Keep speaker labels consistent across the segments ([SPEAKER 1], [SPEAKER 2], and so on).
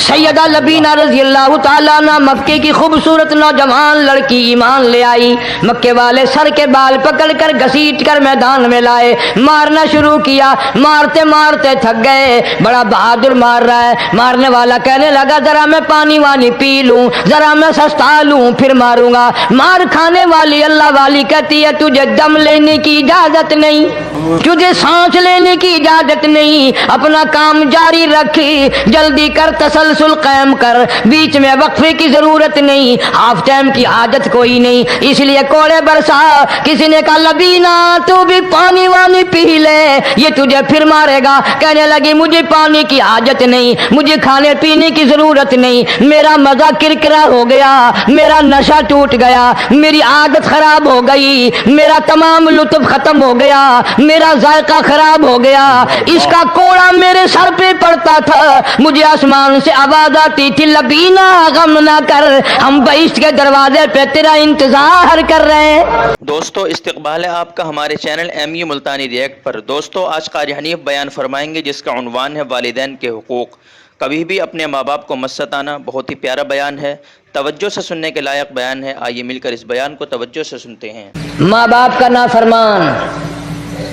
[SPEAKER 1] سیدہ لبینہ رضی اللہ تعالیٰ عنہ مکے کی خوبصورت نوجوان لڑکی ایمان لے آئی. مکے والے سر کے بال پکڑ کر گھسیٹ کر میدان میں لائے, مارنا شروع کیا. مارتے مارتے تھک گئے, بڑا بہادر مار رہا ہے. مارنے والا کہنے لگا ذرا میں پانی وانی پی لوں, ذرا میں سستا لوں پھر ماروں گا. مار کھانے والی اللہ والی کہتی ہے تجھے دم لینے کی اجازت نہیں, تجھے سانس لینے کی اجازت نہیں, اپنا کام جاری رکھ, جلدی کر, تسلسل قائم کر, بیچ میں وقفے کی ضرورت نہیں, ہاف ٹائم کی عادت کوئی نہیں. اس لیے کوڑے برسا. کسی نے کہا لبینہ تو بھی پانی وانی پی لے, یہ تجھے پھر مارے گا. کہنے لگی مجھے پانی کی حاجت نہیں, مجھے کھانے پینے کی ضرورت نہیں, میرا مزہ کرکرا ہو گیا, میرا نشہ ٹوٹ گیا, میری عادت خراب ہو گئی, میرا تمام لطف ختم ہو گیا, میرا ذائقہ خراب ہو گیا. اس کا کوڑا میرے سر پہ پڑتا تھا, مجھے آسمان سے آواز آتی تھی لبینہ غم نہ کر, ہم بہشت کے دروازے پہ تیرا انتظار کر رہے ہیں.
[SPEAKER 2] دوستو استقبال ہے آپ کا ہمارے channel M U Multani react پر. دوستو آج قاری حنیف بیان فرمائیں گے جس کا عنوان ہے والدین کے حقوق. کبھی بھی اپنے ماں باپ کو مت ستانا. بہت ہی پیارا بیان ہے, توجہ سے سننے کے لائق بیان ہے. آئیے مل کر اس بیان کو توجہ سے سنتے ہیں.
[SPEAKER 1] ماں باپ کا نافرمان,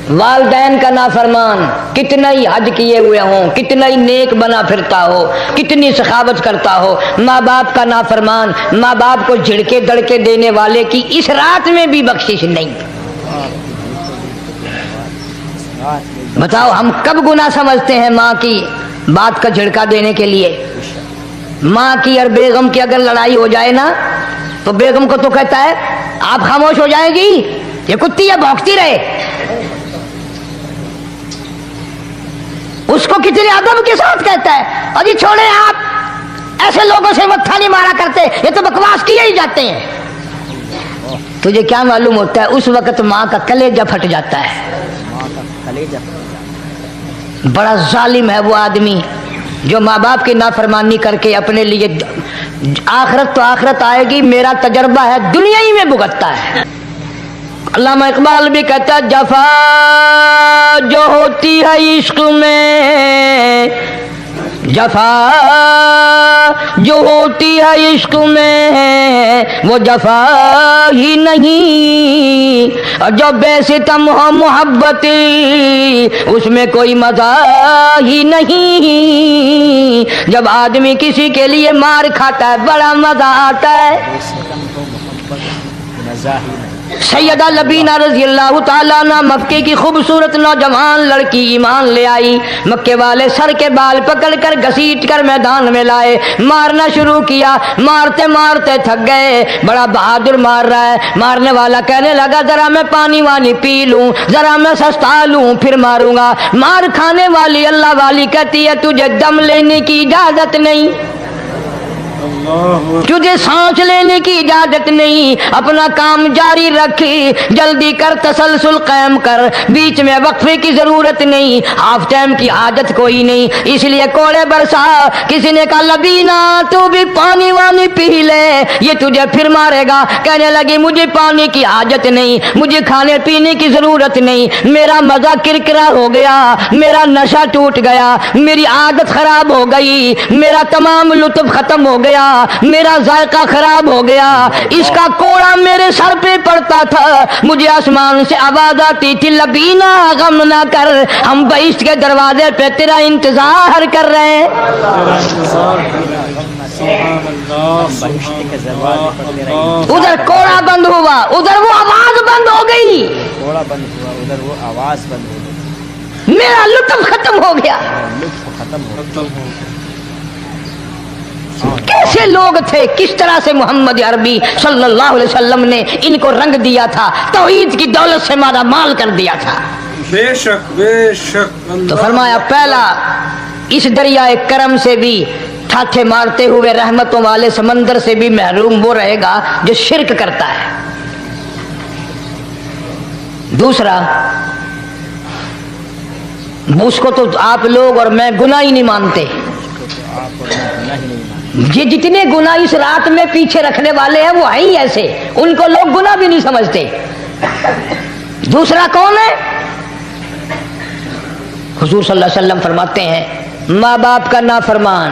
[SPEAKER 1] والدین کا نافرمان, کتنا ہی حج کیے ہوئے ہوں, کتنا ہی نیک بنا پھرتا ہو, کتنی سخاوت کرتا ہو, ماں باپ کا نافرمان, ماں باپ کو جھڑکے دڑکے دینے والے کی اس رات میں بھی بخشش نہیں. بتاؤ ہم کب گناہ سمجھتے ہیں ماں کی بات کا جھڑکا دینے کے لیے. ماں کی اور بیگم کی اگر لڑائی ہو جائے نا تو بیگم کو تو کہتا ہے آپ خاموش ہو جائیں گی, یہ کتی ہے بھونکتی رہے. اس کو کتنے ادب کے ساتھ کہتا ہے اور یہ چھوڑے آپ ایسے لوگوں سے متھا نہیں مارا کرتے, یہ تو بکواس کیے ہی جاتے ہیں. تجھے کیا معلوم ہوتا ہے اس وقت ماں کا کلیجہ پھٹ جاتا ہے. بڑا ظالم ہے وہ آدمی جو ماں باپ کی نافرمانی کر کے اپنے لیے آخرت تو آخرت آئے گی, میرا تجربہ ہے دنیا ہی میں بھگتتا ہے. علامہ اقبال بھی کہتا ہے جفا جو ہوتی ہے عشق میں, جفا جو ہوتی ہے عشق میں وہ جفا ہی نہیں, اور جو بے ستم ہو محبت اس میں کوئی مزہ ہی نہیں. جب آدمی کسی کے لیے مار کھاتا ہے بڑا مزہ آتا ہے. سیدہ لبینہ رضی اللہ تعالیٰ عنہ مکے کی خوبصورت نوجوان لڑکی ایمان لے آئی. مکے والے سر کے بال پکڑ کر گھسیٹ کر میدان میں لائے, مارنا شروع کیا. مارتے مارتے تھک گئے, بڑا بہادر مار رہا ہے. مارنے والا کہنے لگا ذرا میں پانی وانی پی لوں, ذرا میں سستا لوں پھر ماروں گا. مار کھانے والی اللہ والی کہتی ہے تجھے دم لینے کی اجازت نہیں, تجھے سانس لینے کی اجازت نہیں, اپنا کام جاری رکھ, جلدی کر, تسلسل قائم کر, بیچ میں وقفے کی ضرورت نہیں, ہاف ٹائم کی عادت کوئی نہیں. اس لیے کوڑے برسا. کسی نے کہا لبینہ تو بھی پانی وانی پی لے, یہ تجھے پھر مارے گا. کہنے لگی مجھے پانی کی حاجت نہیں, مجھے کھانے پینے کی ضرورت نہیں, میرا مزہ کرکرا ہو گیا, میرا نشہ ٹوٹ گیا, میری عادت خراب ہو گئی, میرا تمام لطف ختم ہو گیا, میرا ذائقہ خراب ہو گیا. اس کا کوڑا میرے سر پہ پڑتا تھا, مجھے آسمان سے آواز آتی تھی لبینہ غم نہ کر, ہم بہشت کے دروازے پہ تیرا انتظار کر رہے ہیں. ادھر کوڑا بند ہوا, ادھر وہ آواز بند ہو گئی, میرا لطف ختم ہو گیا. کیسے لوگ تھے, کس طرح سے محمد عربی صلی اللہ علیہ وسلم نے ان کو رنگ دیا تھا, توحید کی دولت سے مالا مال کر دیا تھا.
[SPEAKER 3] بے شک بے شک.
[SPEAKER 1] تو فرمایا پہلا اس دریائے کرم سے بھی ٹھاٹھے مارتے ہوئے رحمتوں والے سمندر سے بھی محروم وہ رہے گا جو شرک کرتا ہے. دوسرا اس کو تو آپ لوگ اور میں گناہ ہی نہیں مانتے. یہ جتنے گناہ اس رات میں پیچھے رکھنے والے ہیں وہ ہیں ہی ایسے, ان کو لوگ گناہ بھی نہیں سمجھتے. دوسرا کون ہے؟ حضور صلی اللہ علیہ وسلم فرماتے ہیں ماں باپ کا نافرمان,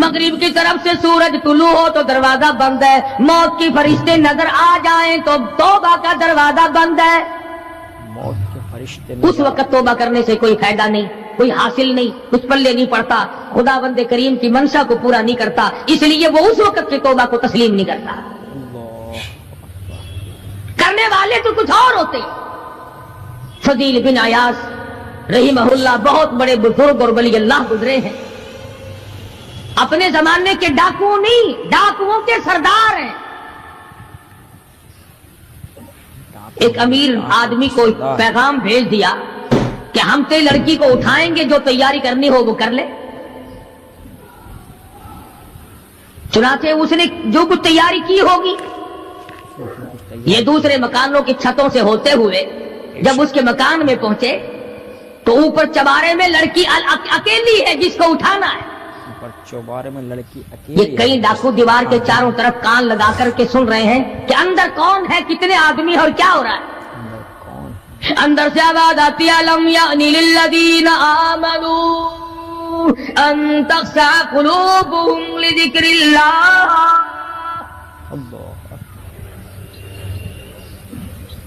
[SPEAKER 1] مغرب کی طرف سے سورج طلوع ہو تو دروازہ بند ہے، موت کے فرشتے نظر آ جائیں تو توبہ کا دروازہ بند ہے۔
[SPEAKER 4] موت کے فرشتے
[SPEAKER 1] اس وقت توبہ کرنے سے کوئی فائدہ نہیں، کوئی حاصل نہیں، کچھ پلے نہیں پڑتا، خدا بند کریم کی منشا کو پورا نہیں کرتا، اس لیے وہ اس وقت کی توبہ کو تسلیم نہیں کرتا۔
[SPEAKER 4] اللہ
[SPEAKER 1] کرنے والے تو کچھ اور ہوتے ہیں۔ فضیل بن عیاض رحمہ اللہ بہت بڑے بزرگ اور ولی اللہ گزرے ہیں، اپنے زمانے کے ڈاکو نہیں، ڈاکوؤں کے سردار ہیں۔ ایک امیر آدمی کو پیغام بھیج دیا کہ ہم تے لڑکی کو اٹھائیں گے، جو تیاری کرنی ہو وہ کر لے۔ چنانچہ اس نے جو کچھ تیاری کی ہوگی، یہ دوسرے مکانوں کی چھتوں سے ہوتے ہوئے جب اس کے مکان میں پہنچے تو اوپر چوبارے میں لڑکی اکیلی ہے جس کو اٹھانا ہے۔
[SPEAKER 4] اوپر چوبارے میں لڑکی
[SPEAKER 1] یہ
[SPEAKER 4] اکیلی
[SPEAKER 1] کئی ڈاکو دیوار کے چاروں طرف کان لگا کر کے سن رہے ہیں کہ اندر کون ہے، کتنے آدمی اور کیا ہو رہا ہے۔
[SPEAKER 4] اندر کون؟
[SPEAKER 1] اندر سے آواز آتی ہے لم یأنی للذین آمنوا ان تخشع قلوبهم لذکر اللہ۔
[SPEAKER 4] اللہ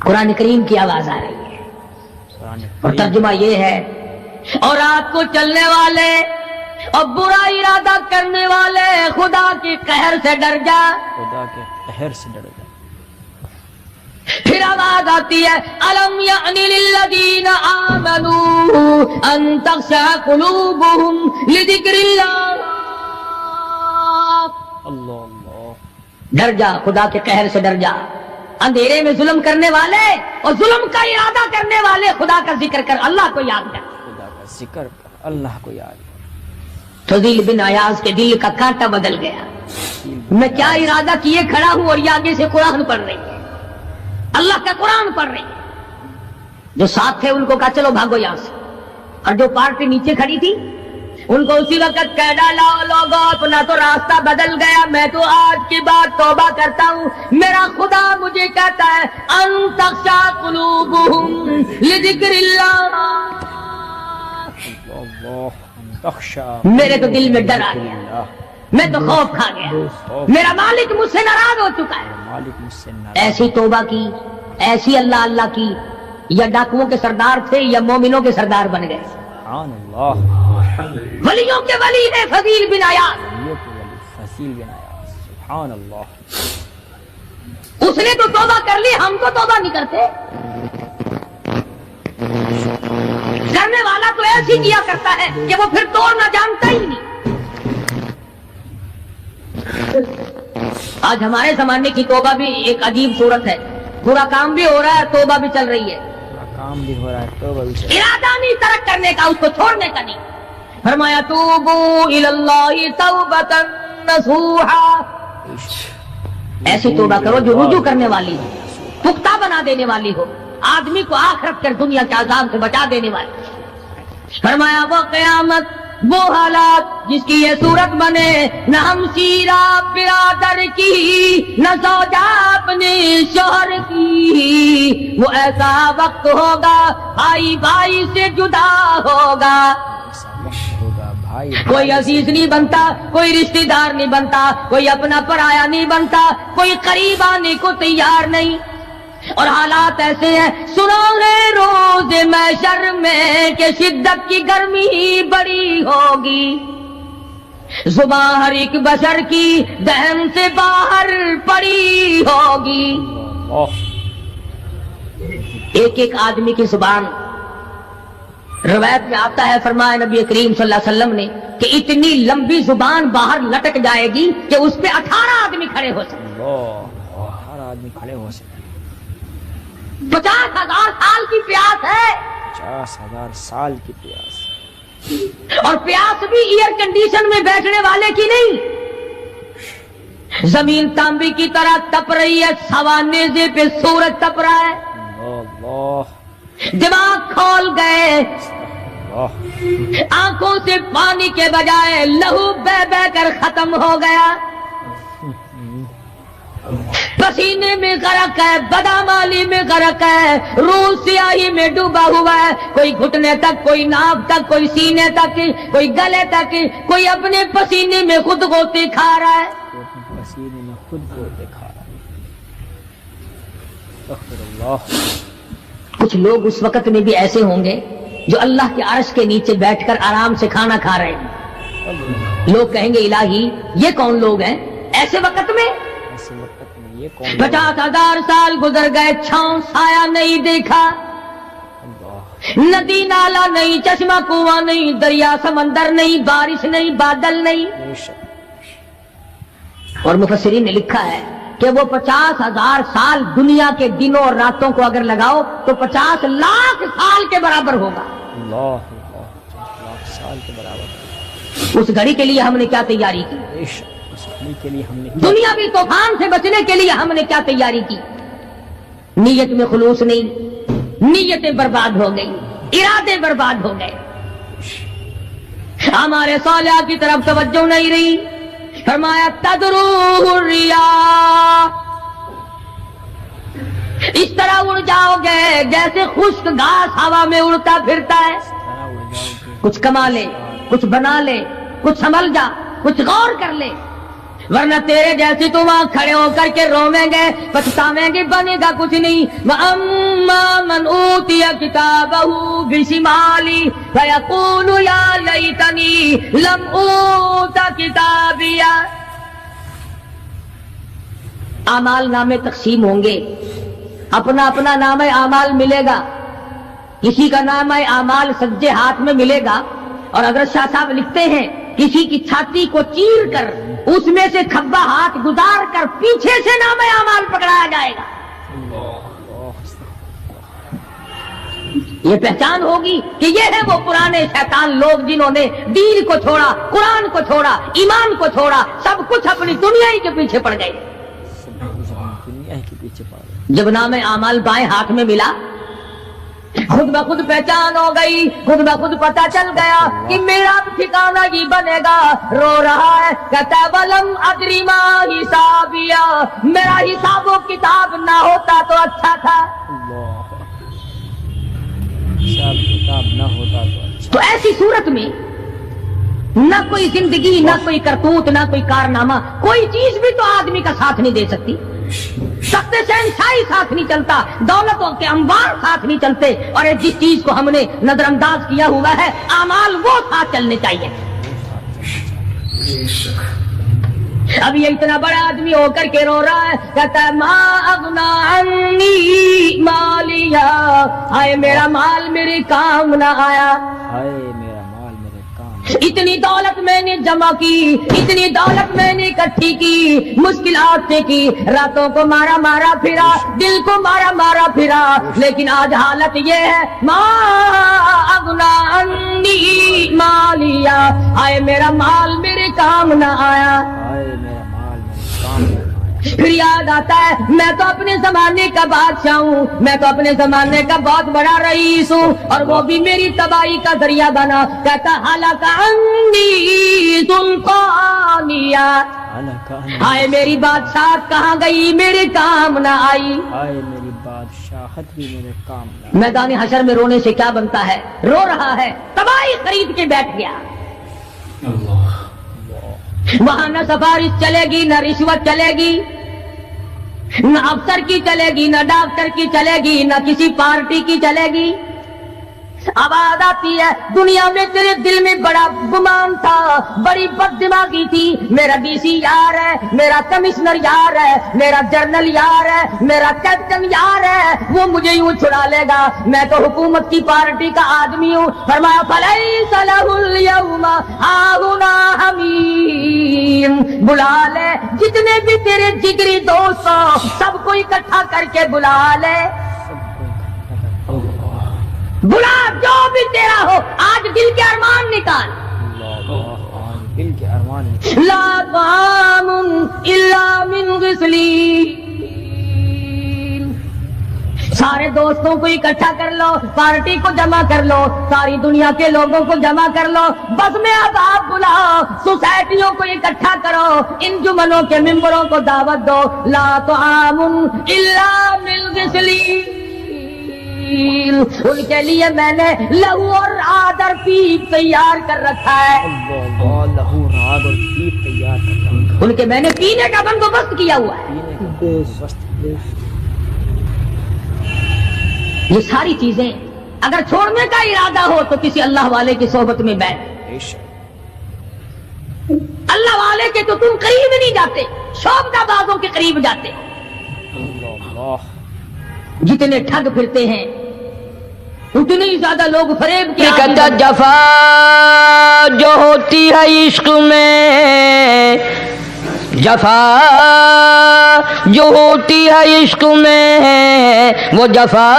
[SPEAKER 1] قرآن کریم کی آواز آ رہی ہے
[SPEAKER 4] قرآن
[SPEAKER 1] اور ترجمہ یہ ہے، اور رات کو چلنے والے اور برا ارادہ کرنے والے خدا کے قہر سے ڈر جا۔
[SPEAKER 4] خدا کے قہر سے ڈر جا۔
[SPEAKER 1] پھر آواز آتی ہے الم یأنی للذین آمنوا ان تخشع قلوبهم لذکر اللہ۔
[SPEAKER 4] اللہ اللہ
[SPEAKER 1] ڈر جا، خدا کے قہر سے ڈر جا۔ اندھیرے میں ظلم کرنے والے اور ظلم کا ارادہ کرنے والے خدا کا ذکر کر، اللہ کو یاد کر۔
[SPEAKER 4] خدا کا ذکر کر، اللہ کو یاد کر۔
[SPEAKER 1] فضیل بن عیاض کے دل کا کانٹا بدل گیا۔ میں کیا ارادہ کیے کھڑا ہوں اور یہ آگے سے قرآن پڑھ رہی ہے، اللہ کا قرآن پڑھ رہی ہے۔ جو ساتھ تھے ان کو کہا چلو بھاگو یہاں سے، اور جو پارٹی نیچے کھڑی تھی ان کو اسی وقت کہہ ڈالا لوگو اپنا تو راستہ بدل گیا، میں تو آج کے بعد توبہ کرتا ہوں، میرا خدا مجھے کہتا ہے ان تخشع قلوبهم لذکر اللہ۔ میرے تو دل میں ڈر آ گیا، میں تو خوف کھا گیا، میرا مالک مجھ سے ناراض ہو چکا ہے۔
[SPEAKER 4] مالک مجھ سے ناراض۔
[SPEAKER 1] ایسی توبہ کی، ایسی اللہ اللہ کی، یا ڈاکوؤں کے سردار تھے یا مومنوں کے سردار بن گئے۔
[SPEAKER 4] سبحان اللہ،
[SPEAKER 1] ولیوں کے ولی ہے فضیل بن عیاض۔
[SPEAKER 4] ولیوں کے ولی فضیل بن عیاض، سبحان اللہ۔
[SPEAKER 1] اس نے تو توبہ کر لی، ہم تو توبہ نہیں کرتے۔ کرنے والا تو ایسی کیا کرتا ہے کہ وہ پھر توڑنا جانتا ہی نہیں۔ آج ہمارے زمانے کی توبہ بھی ایک عجیب صورت ہے، برا کام بھی ہو رہا ہے، توبہ بھی چل رہی ہے۔
[SPEAKER 4] کام بھی ہو رہا ہے، توبہ بھی چل رہا ہے۔
[SPEAKER 1] ارادہ نہیں ترک کرنے کا، اس کو چھوڑنے کا نہیں۔ فرمایا توبو الی اللہ توبۃ نصوحا، ایسی توبہ کرو جو رجوع کرنے والی ہو، پختہ بنا دینے والی ہو، آدمی کو آخرت کر دنیا کے عذاب سے بچا دینے والی۔ فرمایا وہ قیامت، وہ حالات جس کی یہ صورت بنے، نہ ہم شیرہ برادر کی، نہ زوجہ اپنے شوہر کی، وہ ایسا وقت ہوگا بھائی بھائی سے جدا ہوگا۔
[SPEAKER 4] ایسا وقت ہوگا بھائی
[SPEAKER 1] کوئی عزیز نہیں بنتا، کوئی رشتہ دار نہیں بنتا، کوئی اپنا پرایا نہیں بنتا، کوئی قریب آنے کو تیار نہیں۔ اور حالات ایسے ہیں، سنو گے روز محشر میں کہ شدت کی گرمی بڑی ہوگی، زباں ہر ایک بشر کی دہن سے باہر پڑی ہوگی۔ ایک ایک آدمی کی زبان، روایت میں آتا ہے، فرمایا نبی کریم صلی اللہ علیہ وسلم نے کہ اتنی لمبی زبان باہر لٹک جائے گی کہ اس پہ 18 آدمی کھڑے ہو سکتے،
[SPEAKER 4] ہر آدمی کھڑے ہو سکتے۔
[SPEAKER 1] 50,000 سال کی پیاس ہے،
[SPEAKER 4] 50,000 سال کی پیاس،
[SPEAKER 1] اور پیاس بھی ایئر کنڈیشن میں بیٹھنے والے کی نہیں، زمین تانبی کی طرح تپ رہی ہے، سوا نیزے پہ سورج تپ رہا ہے،
[SPEAKER 4] اللہ
[SPEAKER 1] دماغ کھول گئے،
[SPEAKER 4] اللہ،
[SPEAKER 1] آنکھوں سے پانی کے بجائے لہو بہ بہ کر ختم ہو گیا۔ پسینے میں غرق ہے، بدامالی میں غرق ہے، روح سیاہی میں ڈوبا ہوا ہے، کوئی گھٹنے تک، کوئی ناک تک، کوئی سینے تک، کوئی گلے تک، کوئی اپنے پسینے میں خود غوطے کھا رہا ہے۔
[SPEAKER 4] وہ اپنے پسینے میں خود کو دکھا رہا ہے۔ استغفر اللہ۔
[SPEAKER 1] کچھ لوگ اس وقت میں بھی ایسے ہوں گے جو اللہ کے عرش کے نیچے بیٹھ کر آرام سے کھانا کھا رہے ہیں۔ لوگ کہیں گے الہی یہ کون لوگ ہیں ایسے وقت میں؟
[SPEAKER 4] ایسے وقت میں یہ کون
[SPEAKER 1] 50,000 سال گزر گئے، چھاؤں سایہ نہیں دیکھا،
[SPEAKER 4] اللہ
[SPEAKER 1] ندی نالا نہیں، چشمہ کنواں نہیں، دریا سمندر نہیں، بارش نہیں، بادل نہیں۔
[SPEAKER 4] بے شک
[SPEAKER 1] اور مفسرین نے لکھا ہے کہ وہ 50,000 سال دنیا کے دنوں اور راتوں کو اگر لگاؤ تو 50 لاکھ سال کے برابر ہوگا۔
[SPEAKER 4] اللہ اللہ 50 لاکھ سال کے برابر۔
[SPEAKER 1] اس گھڑی کے لیے ہم نے کیا تیاری کی؟
[SPEAKER 4] بے شک اس گھڑی کے لیے ہم نے
[SPEAKER 1] دنیاوی طوفان سے بچنے کے لیے ہم نے کیا تیاری کی؟ نیت میں خلوص نہیں، نیتیں برباد ہو گئی، ارادے برباد ہو گئے، ہمارے صالحہ کی طرف توجہ نہیں رہی۔ فرمایا تدروہ الرياح، اس طرح اڑ جاؤ گے جیسے خشک گھاس ہوا میں اڑتا پھرتا ہے۔
[SPEAKER 4] طرح اڑ جاؤ گے۔
[SPEAKER 1] کچھ کما لے، کچھ بنا لے، کچھ سنبھل جا، کچھ غور کر لے، ورنہ تیرے جیسے تو وہاں کھڑے ہو کر کے رویں گے، پچھتاویں گے، بنے گا کچھ نہیں۔ وَأَمَّا مَنْ أُوتِيَ كِتَابَهُ بِشِمَالِهِ فَيَقُولُ يَا لَيْتَنِي لَمْ أُوتَ كِتَابِيَهْ۔ اعمال نامے تقسیم ہوں گے، اپنا اپنا نامہ اعمال ملے گا، کسی کا نامہ اعمال سجے ہاتھ میں ملے گا، اور حضرت شاہ صاحب لکھتے ہیں کسی کی چھاتی کو چیر کر اس میں سے کھبا ہاتھ گزار کر پیچھے سے نامہ اعمال پکڑایا جائے گا۔ یہ پہچان ہوگی کہ یہ ہے وہ پرانے شیطان لوگ جنہوں نے دین کو چھوڑا، قرآن کو چھوڑا، ایمان کو چھوڑا، سب کچھ اپنی دنیا ہی کے پیچھے پڑ گئے۔
[SPEAKER 4] دنیا کے پیچھے پڑ گئے۔
[SPEAKER 1] جب نام اعمال بائیں ہاتھ میں ملا، خود بخود پہچان ہو گئی، خود بخود پتہ چل گیا کہ میرا ٹھکانہ یہ بنے گا۔ رو رہا ہے کہتا ہے وَلَمْ أَدْرِ مَا حِسَابِيَهْ، میرا حساب و کتاب نہ ہوتا تو اچھا تھا۔
[SPEAKER 4] اللہ حساب کتاب نہ ہوتا تو اچھا۔
[SPEAKER 1] تو ایسی صورت میں نہ کوئی زندگی، نہ کوئی کرتوت، نہ کوئی کارنامہ، کوئی چیز بھی تو آدمی کا ساتھ نہیں دے سکتی۔ تخت شہنشاہی ساتھ نہیں چلتا، دولتوں کے انبار ساتھ نہیں چلتے، اور جس چیز کو ہم نے نظر انداز کیا ہوا ہے اعمال وہ ساتھ چلنے چاہیے۔ اب یہ اتنا بڑا آدمی ہو کر کے رو رہا ہے، کہتا ہے ما اغنا عنی مالیا، ہائے میرا مال میرے کام نہ آیا۔
[SPEAKER 4] ہائے میرا مال میرے کام۔
[SPEAKER 1] اتنی دولت میں نے جمع کی، اتنی دولت میں نے اکٹھی کی، مشکلات سے کی، راتوں کو مارا مارا پھرا، دل کو مارا مارا پھرا، لیکن آج حالت یہ ہے ما اغنا عنی مالیا، ہائے میرا مال میرے کام نہ آیا۔
[SPEAKER 4] ہائے میرا مال میرے کام نہ آیا۔
[SPEAKER 1] پھر یاد آتا ہے میں تو اپنے زمانے کا بادشاہ ہوں، میں تو اپنے زمانے کا بہت بڑا رئیس ہوں، اور وہ بھی میری تباہی کا ذریعہ بنا۔ کہتا ہلاک عنی سلطانیہ، ہائے میری بادشاہت کہاں گئی، میرے کام نہ آئی۔
[SPEAKER 4] ہائے میری بادشاہت بھی میرے کام نہ آئی۔
[SPEAKER 1] میدان حشر میں رونے سے کیا بنتا ہے؟ رو رہا ہے، تباہی خرید کے بیٹھ گیا۔ وہاں نہ سفارش چلے گی، نہ رشوت چلے گی، نہ افسر کی چلے گی، نہ ڈاکٹر کی چلے گی، نہ کسی پارٹی کی چلے گی۔ آواز آتی ہے دنیا میں تیرے دل میں بڑا گمان تھا، بڑی بد دماغی تھی، میرا ڈی سی یار ہے، میرا کمشنر یار ہے، میرا جنرل یار ہے، میرا کیپٹن یار ہے، وہ مجھے یوں چھڑا لے گا، میں تو حکومت کی پارٹی کا آدمی ہوں۔ فرمایا فلیس لہ اليوم ہاہنا حمیم، بلا لے جتنے بھی تیرے جگری دوست ہو سب کو اکٹھا کر کے بلا لے، بلا جو بھی تیرا ہو، آج دل کے ارمان نکال۔
[SPEAKER 4] اللہ دل کے ارمان
[SPEAKER 1] لا طعام الا من غسلین، سارے دوستوں کو اکٹھا کر لو, پارٹی کو جمع کر لو, ساری دنیا کے لوگوں کو جمع کر لو, بس میں اب آپ بلاؤ, سوسائٹیوں کو اکٹھا کرو, انجمنوں کے ممبروں کو دعوت دو, لا طعام الا من غسلین, ان کے لیے میں نے لہو اور آدر پیپ تیار کر رکھا ہے.
[SPEAKER 4] اللہ لہو راد اور پیپ تیار کرتا ہوں.
[SPEAKER 1] ان کے میں نے پینے کا بندوبست کیا ہوا ہے. یہ ساری چیزیں اگر چھوڑنے کا ارادہ ہو تو کسی اللہ والے کی صحبت میں بیٹھ. اللہ والے کے تو تم قریب نہیں جاتے, شعبدہ بازوں کے قریب جاتے. جتنے ٹھگ پھرتے ہیں اتنے ہی زیادہ لوگ فریب کی جفا جو ہوتی ہے عشق میں, جفا جو ہوتی ہے عشق میں وہ جفا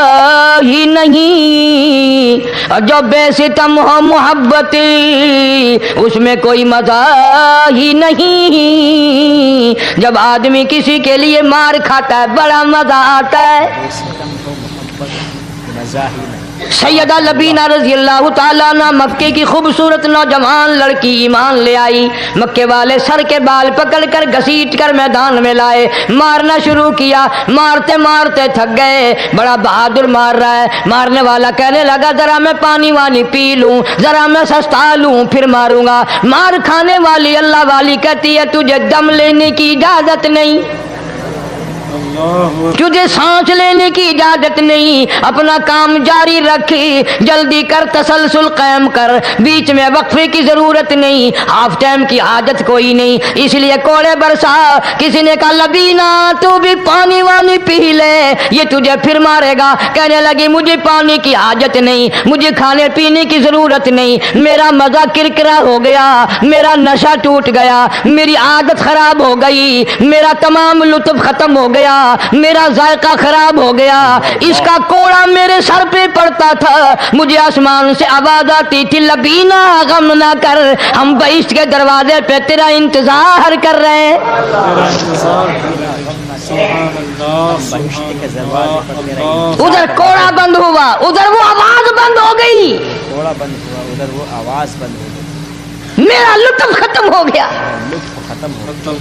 [SPEAKER 1] ہی نہیں, اور جو بے ستم ہو محبت اس میں کوئی مزہ ہی نہیں. جب آدمی کسی کے لیے مار کھاتا ہے بڑا مزہ آتا ہے. سیدہ لبینہ رضی اللہ تعالیٰ عنہ مکے کی خوبصورت نوجوان لڑکی ایمان لے آئی. مکے والے سر کے بال پکڑ کر گھسیٹ کر میدان میں لائے, مارنا شروع کیا, مارتے مارتے تھک گئے, بڑا بہادر مار رہا ہے. مارنے والا کہنے لگا ذرا میں پانی وانی پی لوں, ذرا میں سستا لوں پھر ماروں گا. مار کھانے والی اللہ والی کہتی ہے تجھے دم لینے کی اجازت نہیں, تجھے سانس لینے کی اجازت نہیں, اپنا کام جاری رکھ, جلدی کر, تسلسل قائم کر, بیچ میں وقفے کی ضرورت نہیں, ہاف ٹائم کی حاجت کوئی نہیں. اس لیے کوڑے برسا. کسی نے کہا لبینہ تو بھی پانی وانی پی لے, یہ تجھے پھر مارے گا. کہنے لگی مجھے پانی کی حاجت نہیں, مجھے کھانے پینے کی ضرورت نہیں, میرا مزہ کرکرا ہو گیا, میرا نشہ ٹوٹ گیا, میری عادت خراب ہو گئی, میرا تمام لطف ختم ہو گیا, میرا ذائقہ خراب ہو گیا. اس کا کوڑا میرے سر پہ پڑتا تھا, مجھے آسمان سے آواز آتی تھی لبینہ غم نہ کر, ہم بہشت کے دروازے پہ تیرا انتظار کر رہے ہیں. ادھر کوڑا بند ہوا, ادھر وہ آواز بند ہو گئی,
[SPEAKER 4] کوڑا بند ہوا, ادھر وہ آواز بند ہو گئی,
[SPEAKER 1] میرا لطف ختم ہو گیا.
[SPEAKER 4] لطف ختم ہو گیا.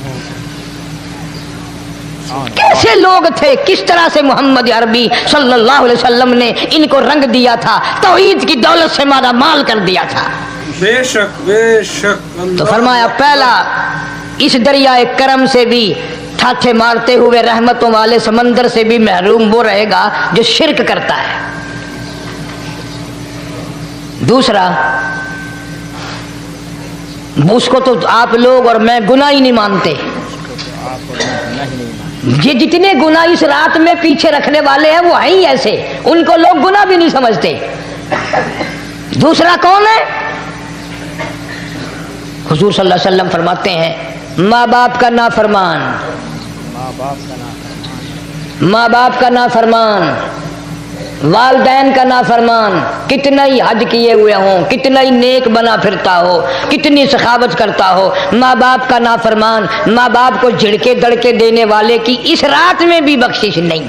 [SPEAKER 1] کیسے لوگ تھے, کس طرح سے محمد عربی صلی اللہ علیہ وسلم نے ان کو رنگ دیا تھا, توحید کی دولت سے مالا مال کر دیا تھا.
[SPEAKER 3] بے شک بے شک.
[SPEAKER 1] تو فرمایا پہلا اس دریائے کرم سے بھی ٹھاٹھے مارتے ہوئے رحمتوں والے سمندر سے بھی محروم وہ رہے گا جو شرک کرتا ہے. دوسرا اس کو تو آپ لوگ اور میں گناہ ہی نہیں مانتے, یہ جتنے گناہ اس رات میں پیچھے رکھنے والے ہیں وہ ہیں ہی ایسے, ان کو لوگ گناہ بھی نہیں سمجھتے. دوسرا کون ہے؟ حضور صلی اللہ علیہ وسلم فرماتے ہیں ماں باپ کا نافرمان, ماں باپ کا نافرمان, والدین کا نافرمان, کتنا ہی حج کیے ہوئے ہوں, کتنا ہی نیک بنا پھرتا ہو, کتنی سخاوت کرتا ہو, ماں باپ کا نافرمان, ماں باپ کو جھڑکے دڑکے دینے والے کی اس رات میں بھی بخشش نہیں.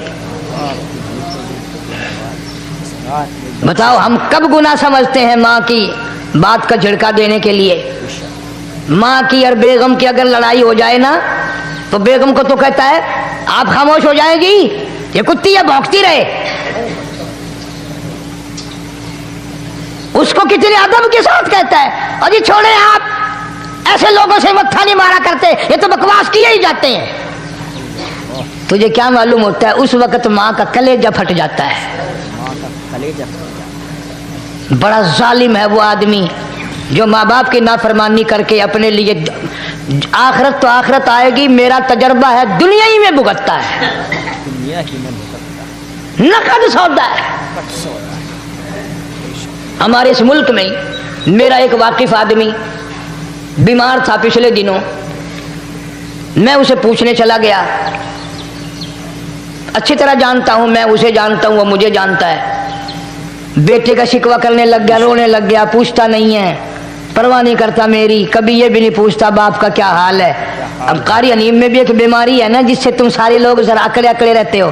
[SPEAKER 1] بتاؤ ہم کب گناہ سمجھتے ہیں ماں کی بات کا جھڑکا دینے کے لیے؟ ماں کی اور بیگم کی اگر لڑائی ہو جائے نا تو بیگم کو تو کہتا ہے آپ خاموش ہو جائیں گی, یہ کتی ہے بھونکتی رہے. اس کو کتنے ادب کے ساتھ کہتا ہے اور یہ چھوڑے آپ ایسے لوگوں سے متھا نہیں مارا کرتے, یہ تو بکواس کیے ہی جاتے ہیں. تجھے کیا معلوم ہوتا ہے اس وقت ماں کا کلیجہ پھٹ جاتا ہے. بڑا ظالم ہے وہ آدمی جو ماں باپ کی نافرمانی کر کے اپنے لیے آخرت تو آخرت آئے گی, میرا تجربہ ہے دنیا ہی میں بھگتتا ہے, نقد سودا ہے. ہمارے اس ملک میں میرا ایک واقف آدمی بیمار تھا پچھلے دنوں, میں اسے پوچھنے چلا گیا, اچھی طرح جانتا ہوں, میں اسے جانتا ہوں, وہ مجھے جانتا ہے. بیٹے کا شکوہ کرنے لگ گیا, رونے لگ گیا, پوچھتا نہیں ہے, پرواہ نہیں کرتا میری, کبھی یہ بھی نہیں پوچھتا باپ کا کیا حال ہے. اب قاری حنیم میں بھی ایک بیماری ہے نا جس سے تم سارے لوگ ذرا اکڑے اکڑے رہتے ہو,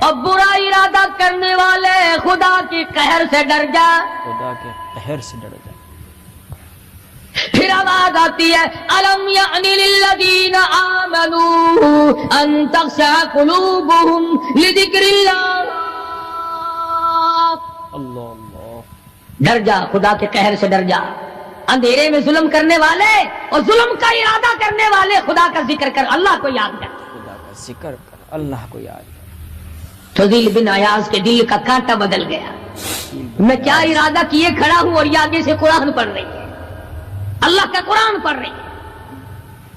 [SPEAKER 1] اور برا ارادہ کرنے والے خدا کے قہر سے ڈر جا.
[SPEAKER 4] خدا کے قہر سے ڈر جا.
[SPEAKER 1] پھر آواز آتی ہے الم یعن للذین آمنوا ان تخشع قلوبهم لذکر اللہ.
[SPEAKER 4] اللہ اللہ.
[SPEAKER 1] ڈر جا، خدا کے قہر سے ڈر جا. اندھیرے میں ظلم کرنے والے اور ظلم کا ارادہ کرنے والے خدا کا ذکر کر، اللہ کو یاد کر.
[SPEAKER 4] خدا کا ذکر کر، اللہ کو یاد کر.
[SPEAKER 1] فضیل بن عیاض کے دل کا کانٹا بدل گیا. میں کیا ارادہ کیے کھڑا ہوں اور یہ آگے سے قرآن پڑھ رہی ہے، اللہ کا قرآن پڑھ رہی ہے.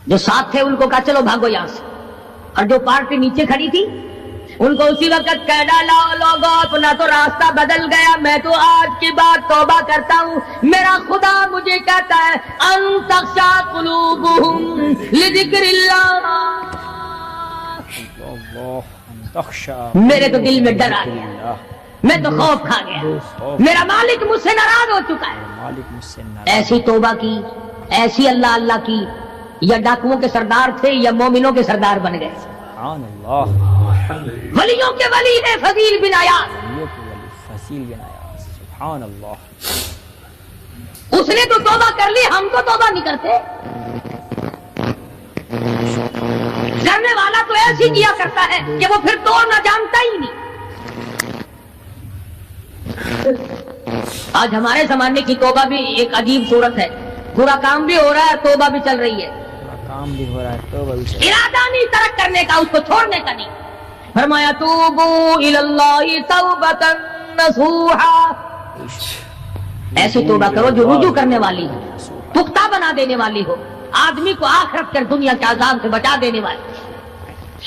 [SPEAKER 1] جو ساتھ تھے ان کو کہا چلو بھاگو یہاں سے، اور جو پارٹی نیچے کھڑی تھی ان کو اسی وقت کہہ ڈالا لوگوں اپنا تو راستہ بدل گیا، میں تو آج کی بات توبہ کرتا ہوں. میرا خدا مجھے کہتا ہے ان تخشع قلوبهم لذکر اللہ. میرے تو دل میں ڈر آ گیا، میں تو خوف کھا گیا، میرا مالک مجھ سے ناراض ہو چکا ہے. ایسی توبہ کی، ایسی اللہ اللہ کی. یا ڈاکوؤں کے سردار تھے یا مومنوں کے سردار بن گئے.
[SPEAKER 4] سبحان اللہ.
[SPEAKER 1] ولیوں کے ولی ہے فضیل بن عیاض.
[SPEAKER 4] فضیل بن عیاض. سبحان اللہ.
[SPEAKER 1] اس نے تو توبہ کر لی، ہم تو توبہ نہیں کرتے. کرنے والا تو ایسی کیا کرتا ہے کہ وہ پھر توڑنا جانتا ہی نہیں. آج ہمارے زمانے کی توبہ بھی ایک عجیب صورت ہے. پورا کام بھی ہو رہا ہے، توبہ بھی چل رہی ہے.
[SPEAKER 4] کام بھی ہو رہا ہے، توبہ بھی چل رہا ہے.
[SPEAKER 1] ارادہ نہیں ترک کرنے کا، اس کو چھوڑنے کا نہیں. فرمایا توبوا الی اللہ توبۃ نصوحا. ایسی توبہ کرو جو رجوع کرنے والی ہو، پختہ بنا دینے والی ہو، آدمی کو آخرت کر دنیا کے عذاب سے بچا دینے والی.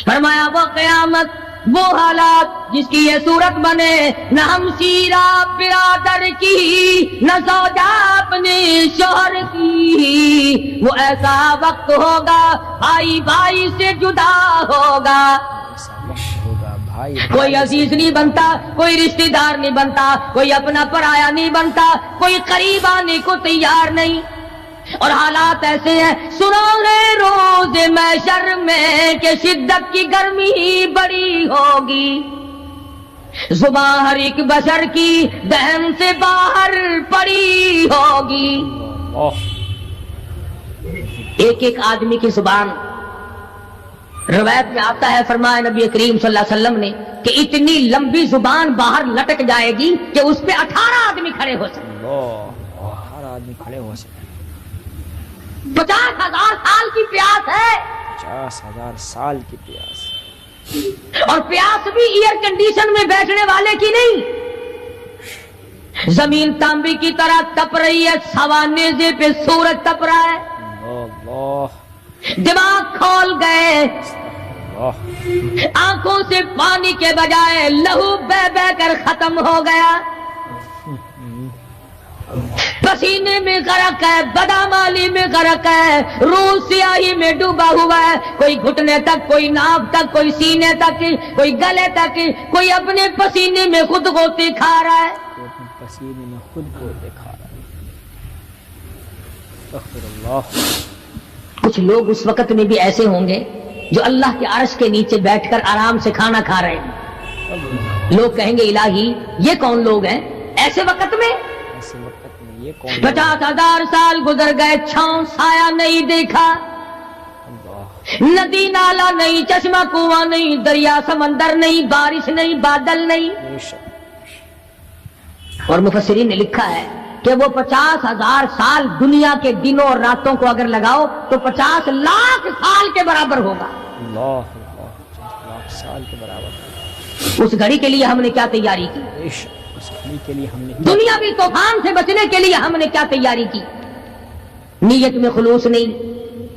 [SPEAKER 1] فرمایا وہ قیامت، وہ حالات جس کی یہ صورت بنے، نہ ہم سیرا برادر کی، نہ زوجہ اپنے شوہر کی. وہ ایسا وقت ہوگا بھائی بھائی سے جدا ہوگا. کوئی عزیز نہیں بنتا، کوئی رشتہ دار نہیں بنتا، کوئی اپنا پرایا نہیں بنتا، کوئی قریب آنے کو تیار نہیں. اور حالات ایسے ہیں، سنو گے روز محشر میں کہ شدت کی گرمی بڑی ہوگی. زبان ہر ایک بشر کی دہن سے باہر پڑی ہوگی. ایک ایک آدمی کی زبان. روایت میں آتا ہے، فرمایا نبی کریم صلی اللہ علیہ وسلم نے کہ اتنی لمبی زبان باہر لٹک جائے گی کہ اس پہ 18 آدمی کھڑے ہو سکتے.
[SPEAKER 4] 18 آدمی کھڑے ہو سکتے.
[SPEAKER 1] 50,000 سال کی پیاس ہے.
[SPEAKER 4] 50,000 سال کی پیاس.
[SPEAKER 1] اور پیاس بھی ایئر کنڈیشن میں بیٹھنے والے کی نہیں. زمین تانبی کی طرح تپ رہی ہے، سوانیزے پہ سورج تپ رہا ہے. دماغ کھول گئے، آنکھوں سے پانی کے بجائے لہو بہ بہ کر ختم ہو گیا. پسینے میں غرق ہے، بدامالی میں غرق ہے، روح سیاہی میں ڈوبا ہوا ہے. کوئی گھٹنے تک، کوئی ناف تک، کوئی سینے تک، کوئی گلے تک، کوئی اپنے پسینے میں خود غوطے کھا رہا ہے.
[SPEAKER 4] پسینے میں خود غوطے کھا رہا ہے. استغفر اللہ.
[SPEAKER 1] کچھ لوگ اس وقت میں بھی ایسے ہوں گے جو اللہ کے عرش کے نیچے بیٹھ کر آرام سے کھانا کھا رہے ہیں. لوگ کہیں گے الہی یہ کون لوگ ہیں ایسے وقت میں؟ 50,000 سال گزر گئے، چھاؤں سایہ نہیں دیکھا، ندی نالا نہیں، چشمہ کنواں نہیں، دریا سمندر نہیں، بارش نہیں، بادل نہیں. اور مفسرین نے لکھا ہے کہ وہ 50,000 سال دنیا کے دنوں اور راتوں کو اگر لگاؤ تو 50 لاکھ سال کے برابر ہوگا.
[SPEAKER 4] 50 لاکھ سال کے برابر.
[SPEAKER 1] اس گھڑی کے لیے ہم نے کیا تیاری کی؟
[SPEAKER 4] اس گھڑی کے لیے ہم نے
[SPEAKER 1] دنیاوی طوفان سے بچنے کے لیے ہم نے کیا تیاری کی؟ نیت میں خلوص نہیں،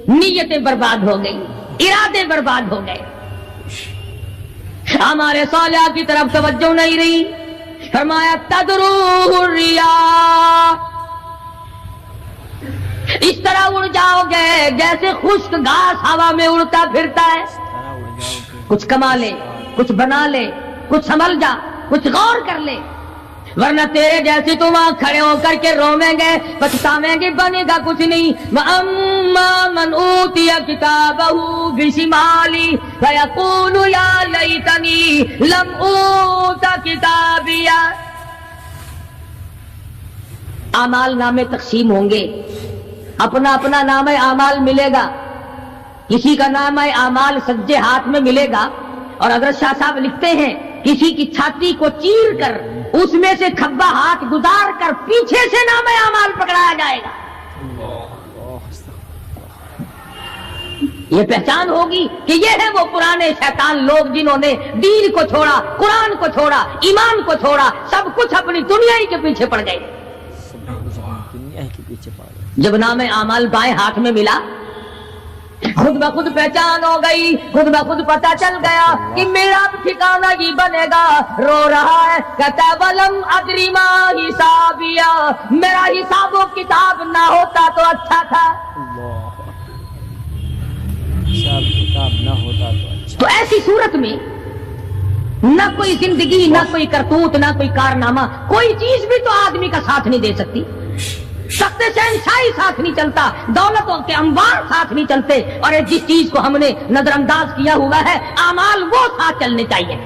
[SPEAKER 1] نیتیں برباد ہو گئی، ارادے برباد ہو گئے، ہمارے صالحہ کی طرف توجہ نہیں رہی. فرمایا تدروہ الرياح، اس طرح اڑ جاؤ گے جیسے خشک گھاس ہوا میں اڑتا پھرتا ہے. کچھ کما لے، کچھ بنا لے، کچھ سنبھل جا، کچھ غور کر لے، ورنہ تیرے جیسے تو وہاں کھڑے ہو کر کے رویں گے، پچھتاویں گے، بنے گا کچھ نہیں. فأما من أوتي كتابه بشماله فيقول يا ليتني لم أوت كتابيا. اعمال نامے تقسیم ہوں گے، اپنا اپنا نام اعمال ملے گا. کسی کا نام اعمال سجے ہاتھ میں ملے گا، اور حضرت شاہ صاحب لکھتے ہیں کسی کی چھاتی کو چیر کر اس میں سے کھبا ہاتھ گزار کر پیچھے سے نام اعمال پکڑایا جائے گا. یہ پہچان ہوگی کہ یہ ہے وہ پرانے شیطان لوگ جنہوں نے دین کو چھوڑا، قرآن کو چھوڑا، ایمان کو چھوڑا، سب کچھ اپنی دنیا ہی کے پیچھے پڑ گئے.
[SPEAKER 4] دنیا کے پیچھے پڑ گئے.
[SPEAKER 1] جب نام اعمال بائیں ہاتھ میں ملا، خود بخود پہچان ہو گئی، خود بخود پتہ چل گیا کہ میرا ٹھکانہ یہ بنے گا. رو رہا ہے کہتا ہے ولم ادری ما حسابیا، میرا حساب و کتاب نہ ہوتا تو اچھا تھا.
[SPEAKER 4] حساب کتاب نہ ہوتا تو اچھا.
[SPEAKER 1] تو ایسی صورت میں نہ کوئی زندگی، نہ کوئی کرتوت، نہ کوئی کارنامہ، کوئی چیز بھی تو آدمی کا ساتھ نہیں دے سکتی. تخت شہنشاہی ساتھ نہیں چلتا، دولتوں کے انبار ساتھ نہیں چلتے، اور جس چیز کو ہم نے نظر انداز کیا ہوا ہے اعمال وہ ساتھ چلنے چاہیے.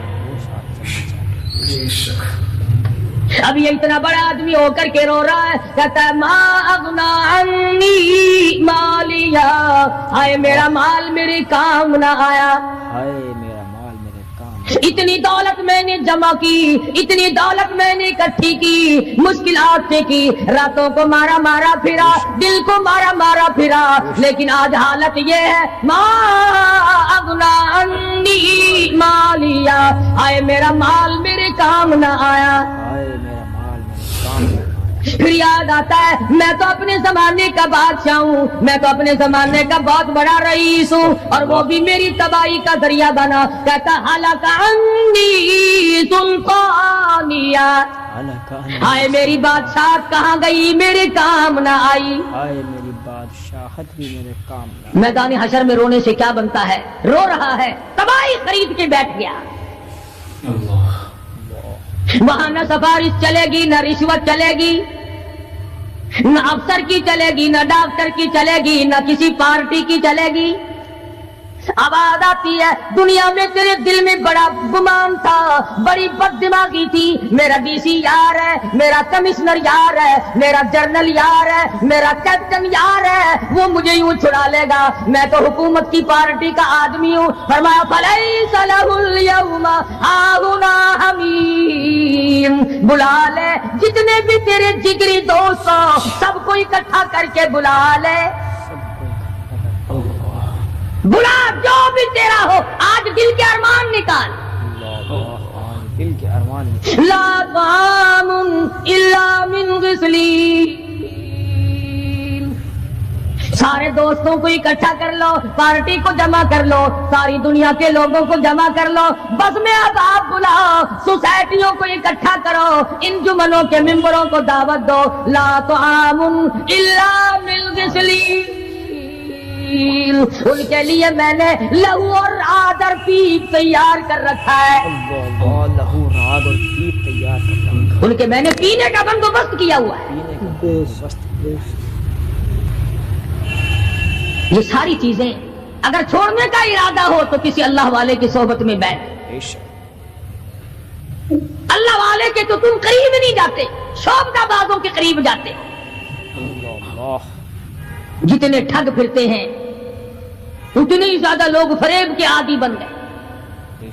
[SPEAKER 1] اب یہ اتنا بڑا آدمی ہو کر کے رو رہا ہے، کہتا ہے ما اغنا عنی مالیا، ہائے میرا مال میرے کام نہ آیا.
[SPEAKER 4] ہائے میرا مال میرے کام.
[SPEAKER 1] اتنی دولت میں نے جمع کی، اتنی دولت میں نے اکٹھی کی، مشکلات سے کی، راتوں کو مارا مارا پھرا، دل کو مارا مارا پھرا، لیکن آج حالت یہ ہے ما اغنا عنی مالیا، ہائے میرا مال میرے کام نہ آیا.
[SPEAKER 4] ہائے میرا مال میرے کام نہ آیا.
[SPEAKER 1] پھر یاد آتا ہے میں تو اپنے زمانے کا بادشاہ ہوں، میں تو اپنے زمانے کا بہت بڑا رئیس ہوں، اور وہ بھی میری تباہی کا ذریعہ بنا. کہتا ہلاک عنی سلطانیہ، ہائے میری بادشاہت کہاں گئی، میرے کام نہ آئی.
[SPEAKER 4] ہائے میری بادشاہت بھی میرے کام نہ آئی.
[SPEAKER 1] میدان حشر میں رونے سے کیا بنتا ہے؟ رو رہا ہے، تباہی خرید کے بیٹھ گیا. وہاں نہ سفارش چلے گی، نہ رشوت چلے گی، نہ افسر کی چلے گی، نہ ڈاکٹر کی چلے گی، نہ کسی پارٹی کی چلے گی. آواز آتی ہے دنیا میں تیرے دل میں بڑا گمان تھا، بڑی بد دماغی تھی، میرا ڈی سی یار ہے، میرا کمشنر یار ہے، میرا جنرل یار ہے، میرا کیپٹن یار ہے، وہ مجھے یوں چھڑا لے گا، میں تو حکومت کی پارٹی کا آدمی ہوں. فرمایا فلیس لہ اليوم ہاہنا حمیم، بلا لے جتنے بھی تیرے جگری دوست ہو سب کو اکٹھا کر کے بلا لے، بلا جو بھی تیرا ہو، آج دل کے ارمان نکال.
[SPEAKER 4] دل کے ارمان.
[SPEAKER 1] لا طعام الا من غسلین، سارے دوستوں کو اکٹھا کر لو، پارٹی کو جمع کر لو، ساری دنیا کے لوگوں کو جمع کر لو، بس میں اب آپ بلاؤ، سوسائٹیوں کو اکٹھا کرو، انجمنوں کے ممبروں کو دعوت دو. لا طعام الا من غسلین، ان کے لیے میں نے لہو اور آدر پیپ تیار کر رکھا ہے.
[SPEAKER 4] لہو راد اور پیپ تیار کر رکھا ہے.
[SPEAKER 1] ان کے میں نے پینے کا بندوبست کیا ہوا ہے.
[SPEAKER 4] پینے کا بندوبست.
[SPEAKER 1] یہ ساری چیزیں اگر چھوڑنے کا ارادہ ہو تو کسی اللہ والے کی صحبت میں بیٹھ. اللہ والے کے تو تم قریب نہیں جاتے، شوبدہ بازوں کے قریب جاتے. جتنے ٹھگ پھرتے ہیں اتنے ہی زیادہ لوگ فریب کے عادی بن گئے.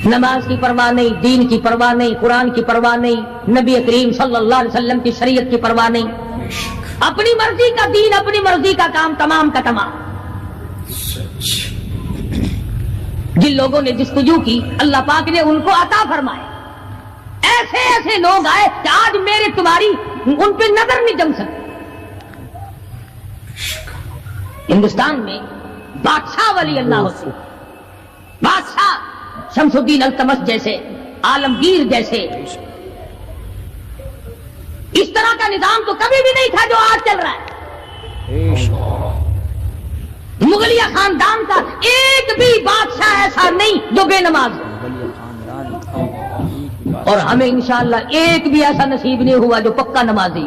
[SPEAKER 1] نماز کی پرواہ نہیں، دین کی پرواہ نہیں، قرآن کی پرواہ نہیں، نبی کریم صلی اللہ علیہ وسلم کی شریعت کی پرواہ نہیں، اپنی مرضی کا دین، اپنی مرضی کا کام، تمام کا تمام. جن لوگوں نے جستجو کی اللہ پاک نے ان کو عطا فرمائے. ایسے ایسے لوگ آئے کہ آج میرے تمہاری ان پہ نظر نہیں جم سکتی. ہندوستان میں بادشاہ ولی اللہ ہوتے، بادشاہ شمس الدین التمش جیسے، عالمگیر جیسے. اس طرح کا نظام تو کبھی بھی نہیں تھا جو آج چل رہا ہے. مغلیہ خاندان کا ایک بھی بادشاہ ایسا نہیں جو بے نماز ہو، اور ہمیں انشاءاللہ ایک بھی ایسا نصیب نہیں ہوا جو پکا نمازی.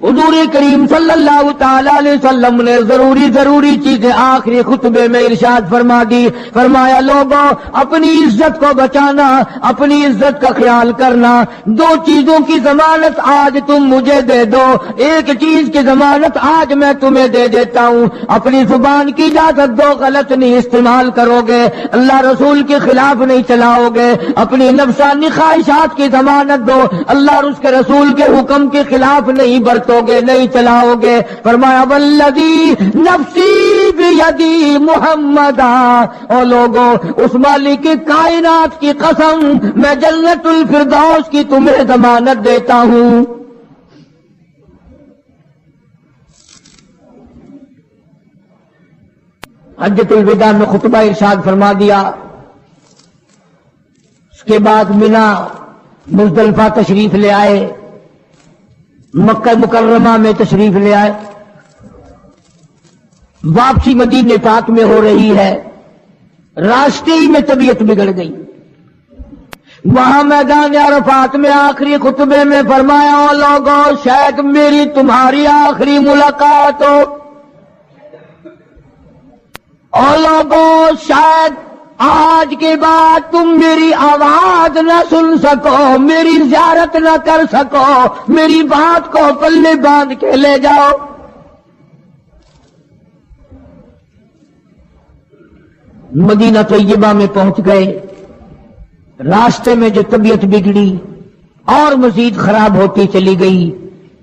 [SPEAKER 5] حضور کریم صلی اللہ تعالی علیہ وسلم نے ضروری چیزیں آخری خطبے میں ارشاد فرما دی. فرمایا لوگوں اپنی عزت کو بچانا, اپنی عزت کا خیال کرنا. دو چیزوں کی ضمانت آج تم مجھے دے دو. ایک چیز کی ضمانت آج میں تمہیں دے دیتا ہوں, اپنی زبان کی اجازت دو, غلط نہیں استعمال کرو گے, اللہ رسول کے خلاف نہیں چلاؤ گے. اپنی نفسانی خواہشات کی ضمانت دو, اللہ اور اس کے رسول کے حکم کے خلاف نہیں برتو گے, نہیں چلاؤ گے. فرمایا والذی نفسی بیدی محمدا, اور لوگوں اس مالک کائنات کی قسم میں جنت الفردوس کی تمہیں ضمانت دیتا ہوں. حجۃ الوداع میں خطبہ ارشاد فرما دیا. اس کے بعد مینا مزدلفہ تشریف لے آئے, مکہ مکرمہ میں تشریف لے آئے. واپسی مدینے پاک میں ہو رہی ہے, راستے ہی میں طبیعت بگڑ گئی. وہاں میدان عرفات میں آخری خطبے میں فرمایا او لوگوں شاید میری تمہاری آخری ملاقات ہو. او لوگوں شاید آج کے بعد تم میری آواز نہ سن سکو, میری زیارت نہ کر سکو, میری بات کو پلے باندھ کے لے جاؤ. مدینہ طیبہ میں پہنچ گئے. راستے میں جو طبیعت بگڑی اور مزید خراب ہوتی چلی گئی,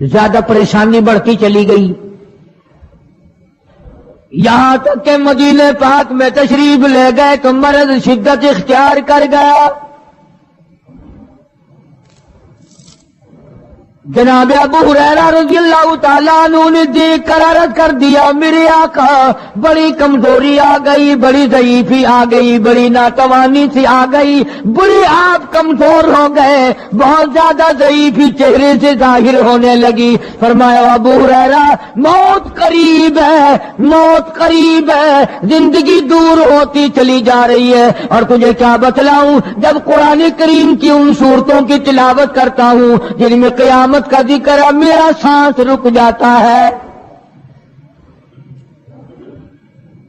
[SPEAKER 5] زیادہ پریشانی بڑھتی چلی گئی, یہاں تک کہ مدینے پاک میں تشریف لے گئے تو مرض شدت اختیار کر گیا. جناب ابو ہریرہ رضی اللہ تعالیٰ عنہ نے دیکھ کر عرض کر دیا میرے آقا بڑی کمزوری آ گئی, بڑی ضعیفی آ گئی, بڑی ناتوانی سی آ گئی, بڑی آپ کمزور ہو گئے, بہت زیادہ ضعیفی چہرے سے ظاہر ہونے لگی. فرمایا ابو ہریرہ موت قریب ہے, موت قریب ہے, زندگی دور ہوتی چلی جا رہی ہے. اور تجھے کیا بتلاؤں, جب قرآن کریم کی ان صورتوں کی تلاوت کرتا ہوں جن میں قیامت کا ذکر ہے, میرا سانس رک جاتا ہے,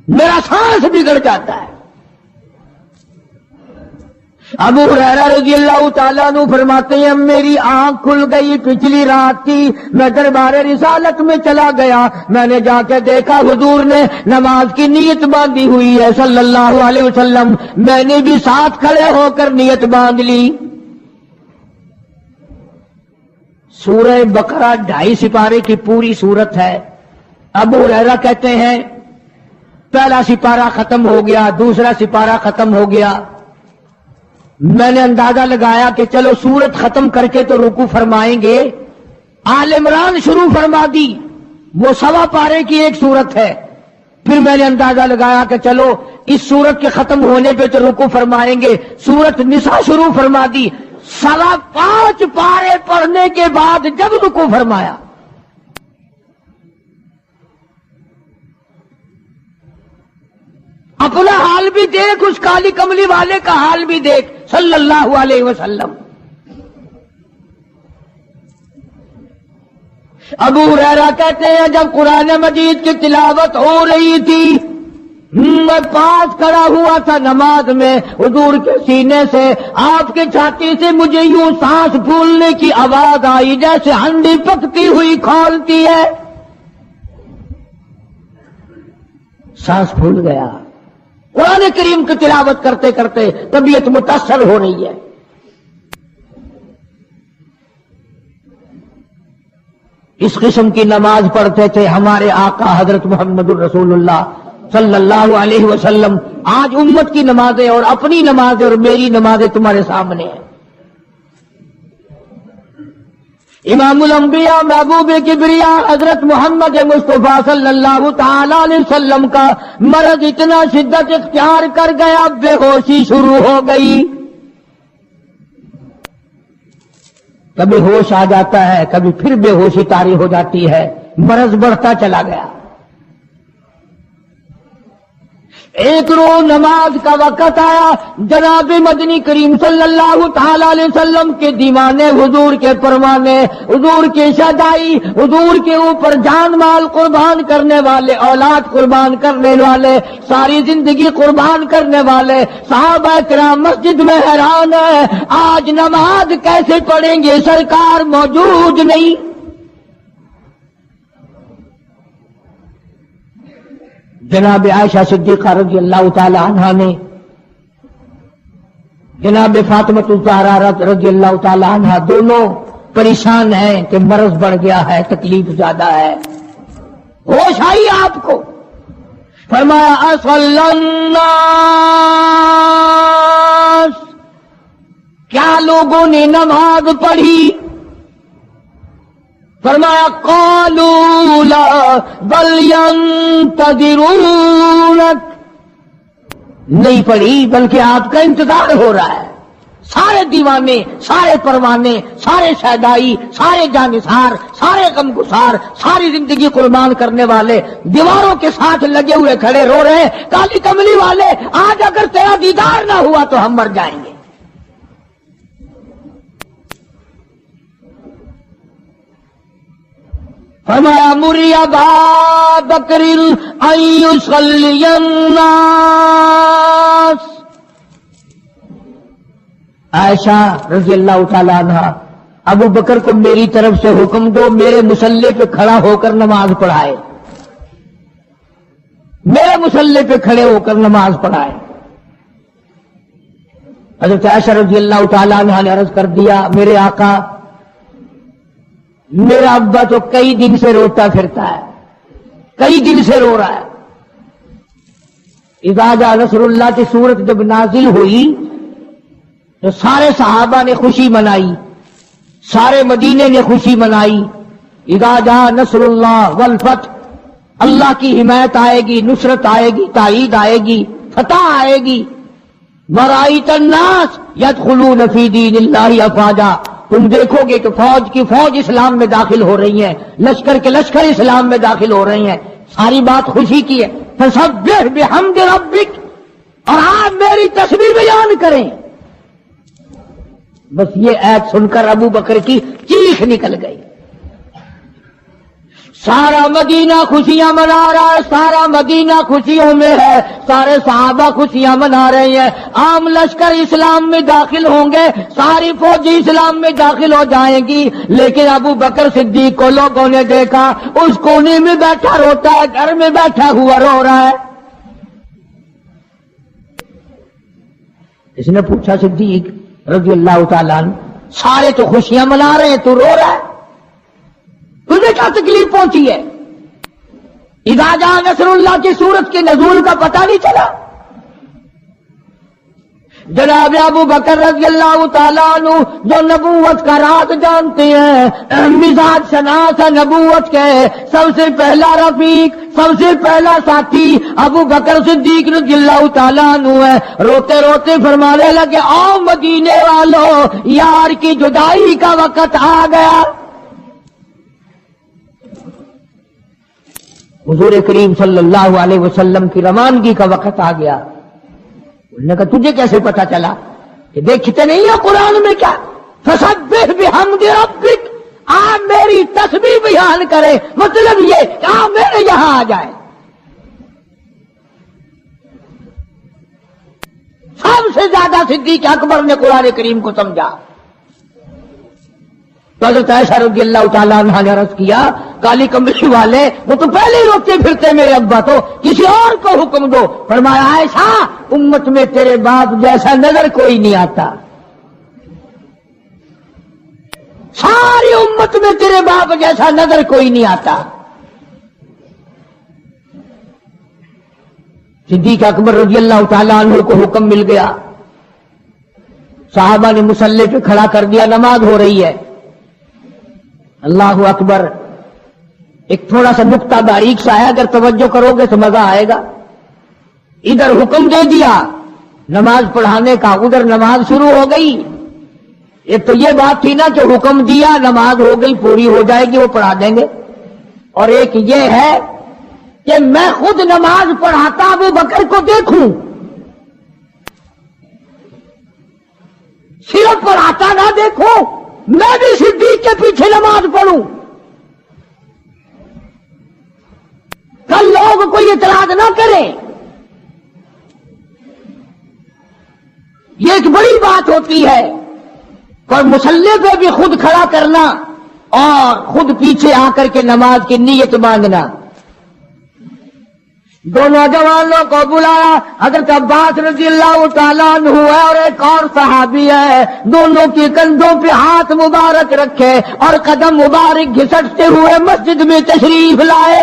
[SPEAKER 5] میرا سانس بگڑ جاتا ہے. ابو ہریرہ رضی اللہ تعالیٰ عنہ فرماتے ہیں میری آنکھ کھل گئی, پچھلی رات تھی, میں دربار رسالت میں چلا گیا, میں نے جا کے دیکھا حضور نے نماز کی نیت باندھی ہوئی ہے صلی اللہ علیہ وسلم. میں نے بھی ساتھ کھڑے ہو کر نیت باندھ لی. سورہ بقرہ 2.5 سپارے کی پوری صورت ہے. ابو ہریرہ کہتے ہیں پہلا سپارہ ختم ہو گیا, دوسرا سپارہ ختم ہو گیا. میں نے اندازہ لگایا کہ چلو سورت ختم کر کے تو رکوع فرمائیں گے. آل عمران شروع فرما دی, وہ 1.25 پارے کی ایک صورت ہے. پھر میں نے اندازہ لگایا کہ چلو اس صورت کے ختم ہونے پہ تو رکوع فرمائیں گے. سورت نساء شروع فرما دی. 5.25 پارے پڑھنے کے بعد جب رکوع فرمایا اپنا حال بھی دیکھ, اس کالی کملی والے کا حال بھی دیکھ صلی اللہ علیہ وسلم. ابو ہریرہ کہتے ہیں جب قرآن مجید کی تلاوت ہو رہی تھی میں پاس کھڑا ہوا تھا نماز میں, حضور کے سینے سے آپ کے چھاتی سے مجھے یوں سانس پھولنے کی آواز آئی جیسے ہنڈی پکتی ہوئی کھولتی ہے. سانس پھول گیا. قرآن کریم کی تلاوت کرتے کرتے طبیعت متاثر ہو رہی ہے. اس قسم کی نماز پڑھتے تھے ہمارے آقا حضرت محمد الرسول اللہ صلی اللہ علیہ وسلم. آج امت کی نمازیں اور اپنی نمازیں اور میری نمازیں تمہارے سامنے ہیں. امام الانبیاء محبوب کبریا حضرت محمد مصطفیٰ صلی اللہ تعالی علیہ وسلم کا مرض اتنا شدت اختیار کر گیا, بے ہوشی شروع ہو گئی. کبھی ہوش آ جاتا ہے, کبھی پھر بے ہوشی طاری ہو جاتی ہے, مرض بڑھتا چلا گیا. ایک روز نماز کا وقت آیا، جناب مدنی کریم صلی اللہ تعالی علیہ وسلم کے دیوانے، حضور کے پروانے، حضور کے شہدائی، حضور کے اوپر جان مال قربان کرنے والے، اولاد قربان کرنے والے، ساری زندگی قربان کرنے والے صحابہ کرام مسجد میں حیران ہے، آج نماز کیسے پڑھیں گے، سرکار موجود نہیں۔ جناب عائشہ صدیقہ رضی اللہ تعالی عنہا نے، جناب فاطمہ الزہرا رضی اللہ تعالی عنہا، دونوں پریشان ہیں کہ مرض بڑھ گیا ہے، تکلیف زیادہ ہے۔ ہوش آئی آپ کو، فرمایا اصل الناس، کیا لوگوں نے نماز پڑھی؟ فرمایا قالوا لا بل ينتظرونك، نہیں پڑھی بلکہ آپ کا انتظار ہو رہا ہے۔ سارے دیوانے، سارے پروانے، سارے شہدائی، سارے جانثار، سارے غمگسار، ساری زندگی قربان کرنے والے دیواروں کے ساتھ لگے ہوئے کھڑے رو رہے ہیں، کالی کملی والے آج اگر تیرا دیدار نہ ہوا تو ہم مر جائیں گے۔ فرمایا مری ابا بکر ان یصلی الناس، عائشہ رضی اللہ تعالی عنہ، ابو بکر کو میری طرف سے حکم دو میرے مصلی پہ کھڑا ہو کر نماز پڑھائے، میرے مصلی پہ کھڑے ہو کر نماز پڑھائے۔ حضرت عائشہ رضی اللہ تعالی عنہ نے عرض کر دیا، میرے آقا میرا ابا تو کئی دن سے روتا پھرتا ہے، کئی دن سے رو رہا ہے۔ اذا جاء نصر اللہ کی صورت جب نازل ہوئی تو سارے صحابہ نے خوشی منائی، سارے مدینے نے خوشی منائی۔ اذا جاء نصر اللہ والفتح، اللہ کی حمایت آئے گی، نصرت آئے گی، تائید آئے گی، فتح آئے گی۔ ورأیت الناس یدخلون فی دین اللہ افواجا، تم دیکھو گے کہ فوج کی فوج اسلام میں داخل ہو رہی ہیں، لشکر کے لشکر اسلام میں داخل ہو رہی ہیں۔ ساری بات خوشی کی ہے۔ فسبح بحمد ربک، اور آپ میری تسبیح بیان کریں۔ بس یہ ایت سن کر ابو بکر کی چیخ نکل گئی۔ سارا مدینہ خوشیاں منا رہا ہے، سارا مدینہ خوشیوں میں ہے، سارے صحابہ خوشیاں منا رہے ہیں۔ عام لشکر اسلام میں داخل ہوں گے، ساری فوجی اسلام میں داخل ہو جائیں گی، لیکن ابو بکر صدیق کو لوگوں نے دیکھا اس کونے میں بیٹھا روتا ہے، گھر میں بیٹھا ہوا رو رہا ہے۔ اس نے پوچھا صدیق رضی اللہ تعالیٰ عنہ، سارے تو خوشیاں منا رہے ہیں، تو رو رہا ہے، تجھے کیا تکلیف پہنچی ہے؟ اذا جاء نصر اللہ کی صورت کے نزول کا پتہ نہیں چلا؟ جناب ابو بکر رضی اللہ تعالیٰ عنہ جو نبوت کا راز جانتے ہیں، مزاج شناس نبوت کے سب سے پہلا رفیق، سب سے پہلا ساتھی ابو بکر صدیق رضی اللہ تعالیٰ عنہ ہے۔ روتے روتے فرمانے لگے، آؤ مدینے والوں، یار کی جدائی کا وقت آ گیا۔ حضور کریم صلی اللہ علیہ وسلم کی روانگی کا وقت آ گیا۔ انہوں نے کہا تجھے کیسے پتا چلا؟ کہ دیکھتے نہیں ہے قرآن میں کیا؟ فسبح بحمد ربک، آپ میری تسبیح بیان کرے، مطلب یہ کہ آپ میرے یہاں آ جائے۔ سب سے زیادہ صدیق اکبر نے قرآن کریم کو سمجھا۔ تو حضرت عائشہ رضی اللہ تعالیٰ عنہ نے عرض کیا، کالی کمبلی والے وہ تو پہلے ہی روتے پھرتے میرے ابا، تو کسی اور کو حکم دو۔ فرمایا عائشہ امت میں تیرے باپ جیسا نظر کوئی نہیں آتا، ساری امت میں تیرے باپ جیسا نظر کوئی نہیں آتا۔ صدیق اکبر رضی اللہ تعالیٰ عنہ کو حکم مل گیا، صحابہ نے مصلی پہ کھڑا کر دیا، نماز ہو رہی ہے۔ اللہ اکبر، ایک تھوڑا سا نقطہ باریک سا ہے، اگر توجہ کرو گے تو مزہ آئے گا۔ ادھر حکم دے دیا نماز پڑھانے کا، ادھر نماز شروع ہو گئی۔ ایک تو یہ بات تھی نا کہ حکم دیا، نماز ہو گئی، پوری ہو جائے گی، وہ پڑھا دیں گے، اور ایک یہ ہے کہ میں خود نماز پڑھاتا ابو بکر کو دیکھوں، صرف پڑھاتا نہ دیکھوں، میں بھی صدیق کے پیچھے نماز پڑھوں، کل لوگ کوئی اعتراض نہ کریں۔ یہ ایک بڑی بات ہوتی ہے، پر مصلی پہ بھی خود کھڑا کرنا اور خود پیچھے آ کر کے نماز کی نیت مانگنا۔ دو نوجوانوں کو بلایا، حضرت عباس رضی اللہ تعالیٰ عنہ ہے اور ایک اور صحابی ہے، دونوں کے کندھوں پہ ہاتھ مبارک رکھے اور قدم مبارک گھسٹتے ہوئے مسجد میں تشریف لائے۔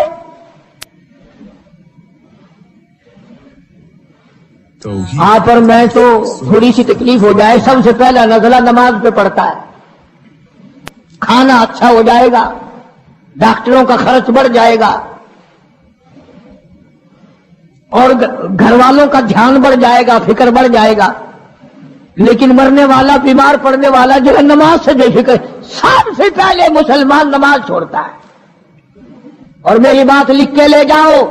[SPEAKER 5] آپ اور میں تو تھوڑی سی تکلیف ہو جائے، سب سے پہلا نزلہ نماز پہ پڑتا ہے، کھانا اچھا ہو جائے گا، ڈاکٹروں کا خرچ بڑھ جائے گا اور گھر والوں کا دھیان بڑھ جائے گا، فکر بڑھ جائے گا، لیکن مرنے والا، بیمار پڑنے والا جو ہے نماز سے بے فکر، سب سے پہلے مسلمان نماز چھوڑتا ہے۔ اور میری بات لکھ کے لے جاؤ،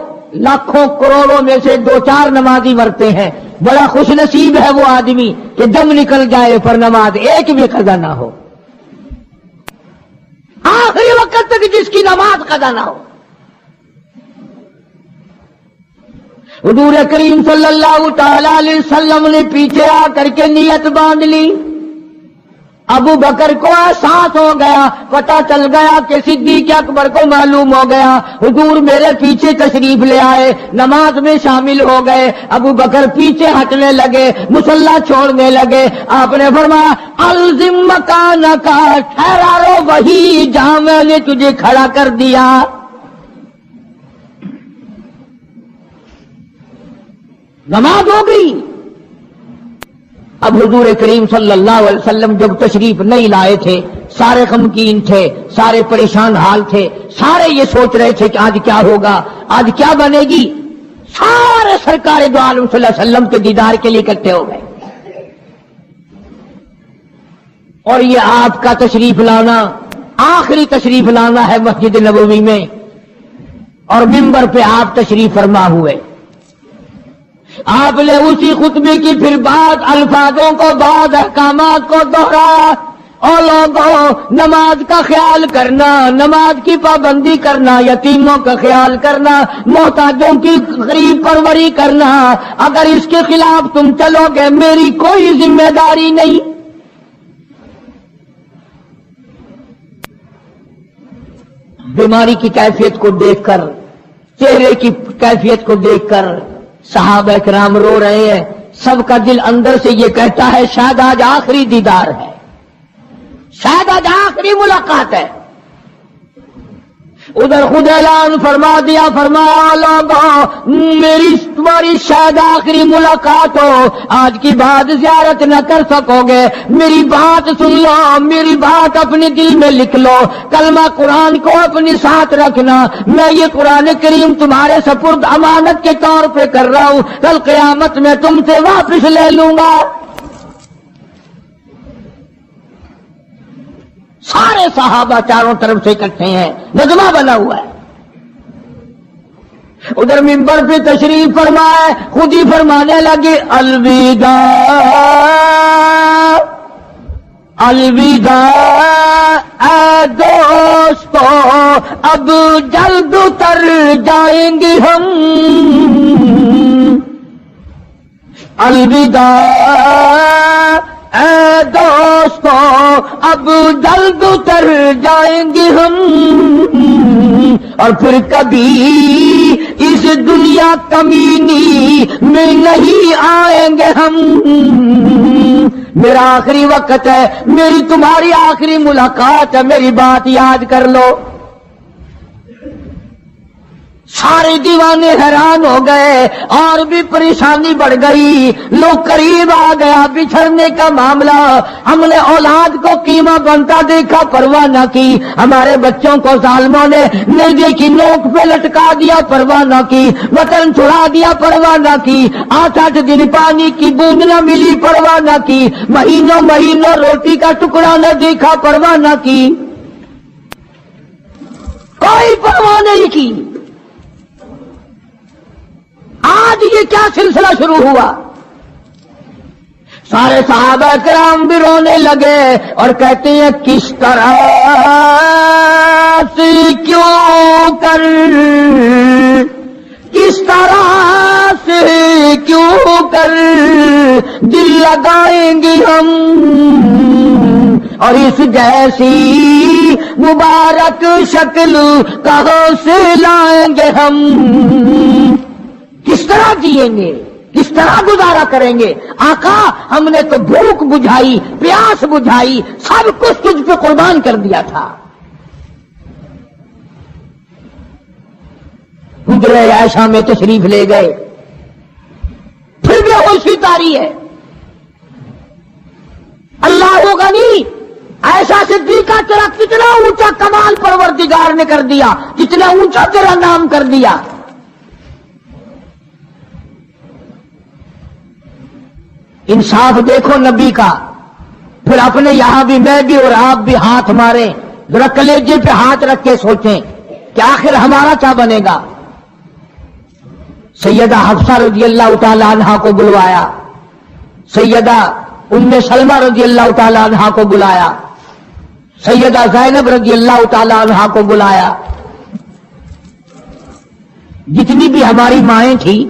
[SPEAKER 5] لاکھوں کروڑوں میں سے 2-4 نمازی مرتے ہیں، بڑا خوش نصیب ہے وہ آدمی کہ دم نکل جائے پر نماز ایک بھی قضا نہ ہو، آخری وقت تک جس کی نماز قضا نہ ہو۔ حضور کریم صلی اللہ تعالی علیہ وسلم نے پیچھے آ کر کے نیت باندھ لی۔ ابو بکر کو احساس ہو گیا، پتہ چل گیا کہ صدیق اکبر کو معلوم ہو گیا، حضور میرے پیچھے تشریف لے آئے، نماز میں شامل ہو گئے۔ ابو بکر پیچھے ہٹنے لگے، مصلی چھوڑنے لگے۔ آپ نے فرمایا الزم مکانک، ٹھہرا رو وہی جہاں میں نے تجھے کھڑا کر دیا۔ نماز ہو گئی۔ اب حضور کریم صلی اللہ علیہ وسلم جب تشریف نہیں لائے تھے، سارے غمگین تھے، سارے پریشان حال تھے، سارے یہ سوچ رہے تھے کہ آج کیا ہوگا، آج کیا بنے گی۔ سارے سرکار دو عالم صلی اللہ علیہ وسلم کے دیدار کے لیے اکٹھے ہو گئے، اور یہ آپ کا تشریف لانا، آخری تشریف لانا ہے مسجد نبوی میں، اور منبر پہ آپ تشریف فرما ہوئے۔ آپ نے اسی خطبے کی پھر بعد الفاظوں کو، بعد احکامات کو دوہرایا، اور لوگوں نماز کا خیال کرنا، نماز کی پابندی کرنا، یتیموں کا خیال کرنا، محتاجوں کی غریب پروری کرنا، اگر اس کے خلاف تم چلو گے میری کوئی ذمہ داری نہیں۔ بیماری کی کیفیت کو دیکھ کر، چہرے کی کیفیت کو دیکھ کر صحابہ کرام رو رہے ہیں، سب کا دل اندر سے یہ کہتا ہے شاید آج آخری دیدار ہے، شاید آج آخری ملاقات ہے۔ ادھر خود اعلان فرما دیا، فرمایا لوگوں میری تمہاری شاید آخری ملاقات ہو، آج کی بعد زیارت نہ کر سکو گے، میری بات سن لو، میری بات اپنے دل میں لکھ لو، کلمہ قرآن کو اپنے ساتھ رکھنا، میں یہ قرآن کریم تمہارے سپرد امانت کے طور پہ کر رہا ہوں، کل قیامت میں تم سے واپس لے لوں گا۔ سارے صحابہ چاروں طرف سے اکٹھے ہیں، مجمع بنا ہوا ہے۔ ادھر منبر پہ تشریف فرمائے، خود ہی فرمانے لگے الوداع الوداع اے دوستو، اب جلد اتر جائیں گے ہم، الوداع اے دوستو اب جلد اتر جائیں گے ہم، اور پھر کبھی اس دنیا کمینی میں نہیں آئیں گے ہم۔ میرا آخری وقت ہے، میری تمہاری آخری ملاقات ہے، میری بات یاد کر لو۔ سارے دیوانے حیران ہو گئے، اور بھی پریشانی بڑھ گئی، لوگ قریب آ گیا بچھڑنے کا معاملہ، ہم نے اولاد کو قیمہ بنتا دیکھا، پرواہ نہ کی، ہمارے بچوں کو ظالموں نے نیزے کی نوک پہ لٹکا دیا، پرواہ نہ کی، وطن چھڑا دیا، پرواہ نہ کی، 8 دن پانی کی بوند نہ ملی، پرواہ نہ کی، مہینوں مہینوں روٹی کا ٹکڑا نہ دیکھا، پرواہ نہ کی، کوئی پرواہ نہیں کی۔ جی یہ کیا سلسلہ شروع ہوا؟ سارے صحابہ کرام بھی رونے لگے اور کہتے ہیں کس طرح سے کیوں کر، کس طرح سے کیوں کر دل لگائیں گے ہم، اور اس جیسی مبارک شکل کہاں سے لائیں گے ہم؟ کس طرح جئیں گے، کس طرح گزارا کریں گے؟ آقا ہم نے تو بھوک بجھائی، پیاس بجھائی، سب کچھ تجھ پہ قربان کر دیا تھا۔ حجرہ عائشہ میں تشریف لے گئے، پھر بھی ہوشی تاری ہے۔ اللہ غنی، عائشہ صدیقہ تیرا کتنا اونچا کمال پروردگار نے کر دیا، کتنا اونچا تیرا نام کر دیا۔ انصاف دیکھو نبی کا، پھر اپنے یہاں بھی میں بھی اور آپ بھی ہاتھ ماریں، ذرا کلیجے پہ ہاتھ رکھ کے سوچیں کہ آخر ہمارا کیا بنے گا۔ سیدہ حفصہ رضی اللہ تعالی عنہا کو بلوایا، سیدہ ام سلمہ رضی اللہ تعالی عنہا کو بلایا، سیدہ زینب رضی اللہ تعالی عنہا کو بلایا، جتنی بھی ہماری مائیں تھیں،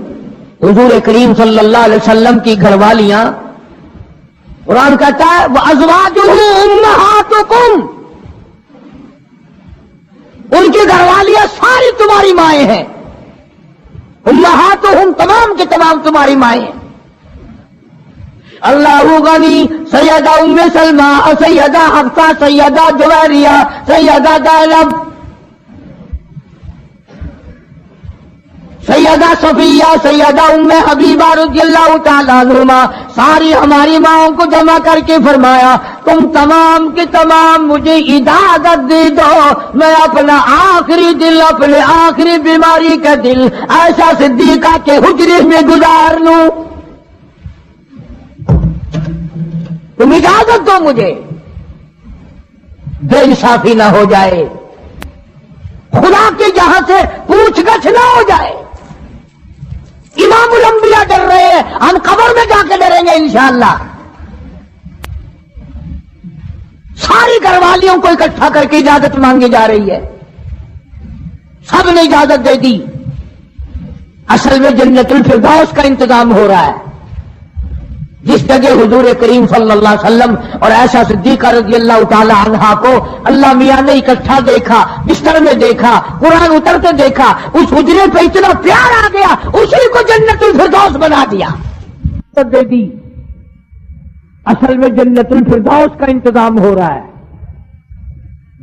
[SPEAKER 5] حضور کریم صلی اللہ علیہ وسلم کی گھر والیاں، قرآن کہتا ہے وَأَزْوَاجُهُ أُمَّهَاتُكُمْ، ان کی گھر والیاں ساری تمہاری مائیں ہیں، امہاتہم تمام کے تمام تمہاری مائیں ہیں۔ اللہ غنی، سیدہ ام سلمہ، سیدہ حفصہ، سیدہ جویریہ، سیدہ زینب، سیدہ صفیہ، سیدہ ام حبیبہ رضی اللہ تعالیٰ عنہما، ساری ہماری ماؤں کو جمع کر کے فرمایا تم تمام کے تمام مجھے اجازت دے دو، میں اپنا آخری دل، اپنے آخری بیماری کا دل عائشہ صدیقہ کے حجرے میں گزار لوں، تم اجازت دو مجھے، بے انصافی نہ ہو جائے، خدا کے یہاں سے پوچھ گچھ نہ ہو جائے۔ امام الانبیاء ڈر رہے ہیں، ہم قبر میں جا کے ڈریں گے انشاءاللہ۔ ساری گھر والیوں کو اکٹھا کر کے اجازت مانگی جا رہی ہے، سب نے اجازت دے دی۔ اصل میں جنت الفردوس کا انتظام ہو رہا ہے، جس جگہ حضور کریم صلی اللہ علیہ وسلم اور عائشہ صدیقہ رضی اللہ تعالی عنہا کو اللہ میاں نے اکٹھا دیکھا، بستر میں دیکھا، قرآن اترتے دیکھا، اس حجرے پہ اتنا پیار آ گیا، اسی کو جنت الفردوس بنا دیا، دے دی۔ اصل میں جنت الفردوس کا انتظام ہو رہا ہے،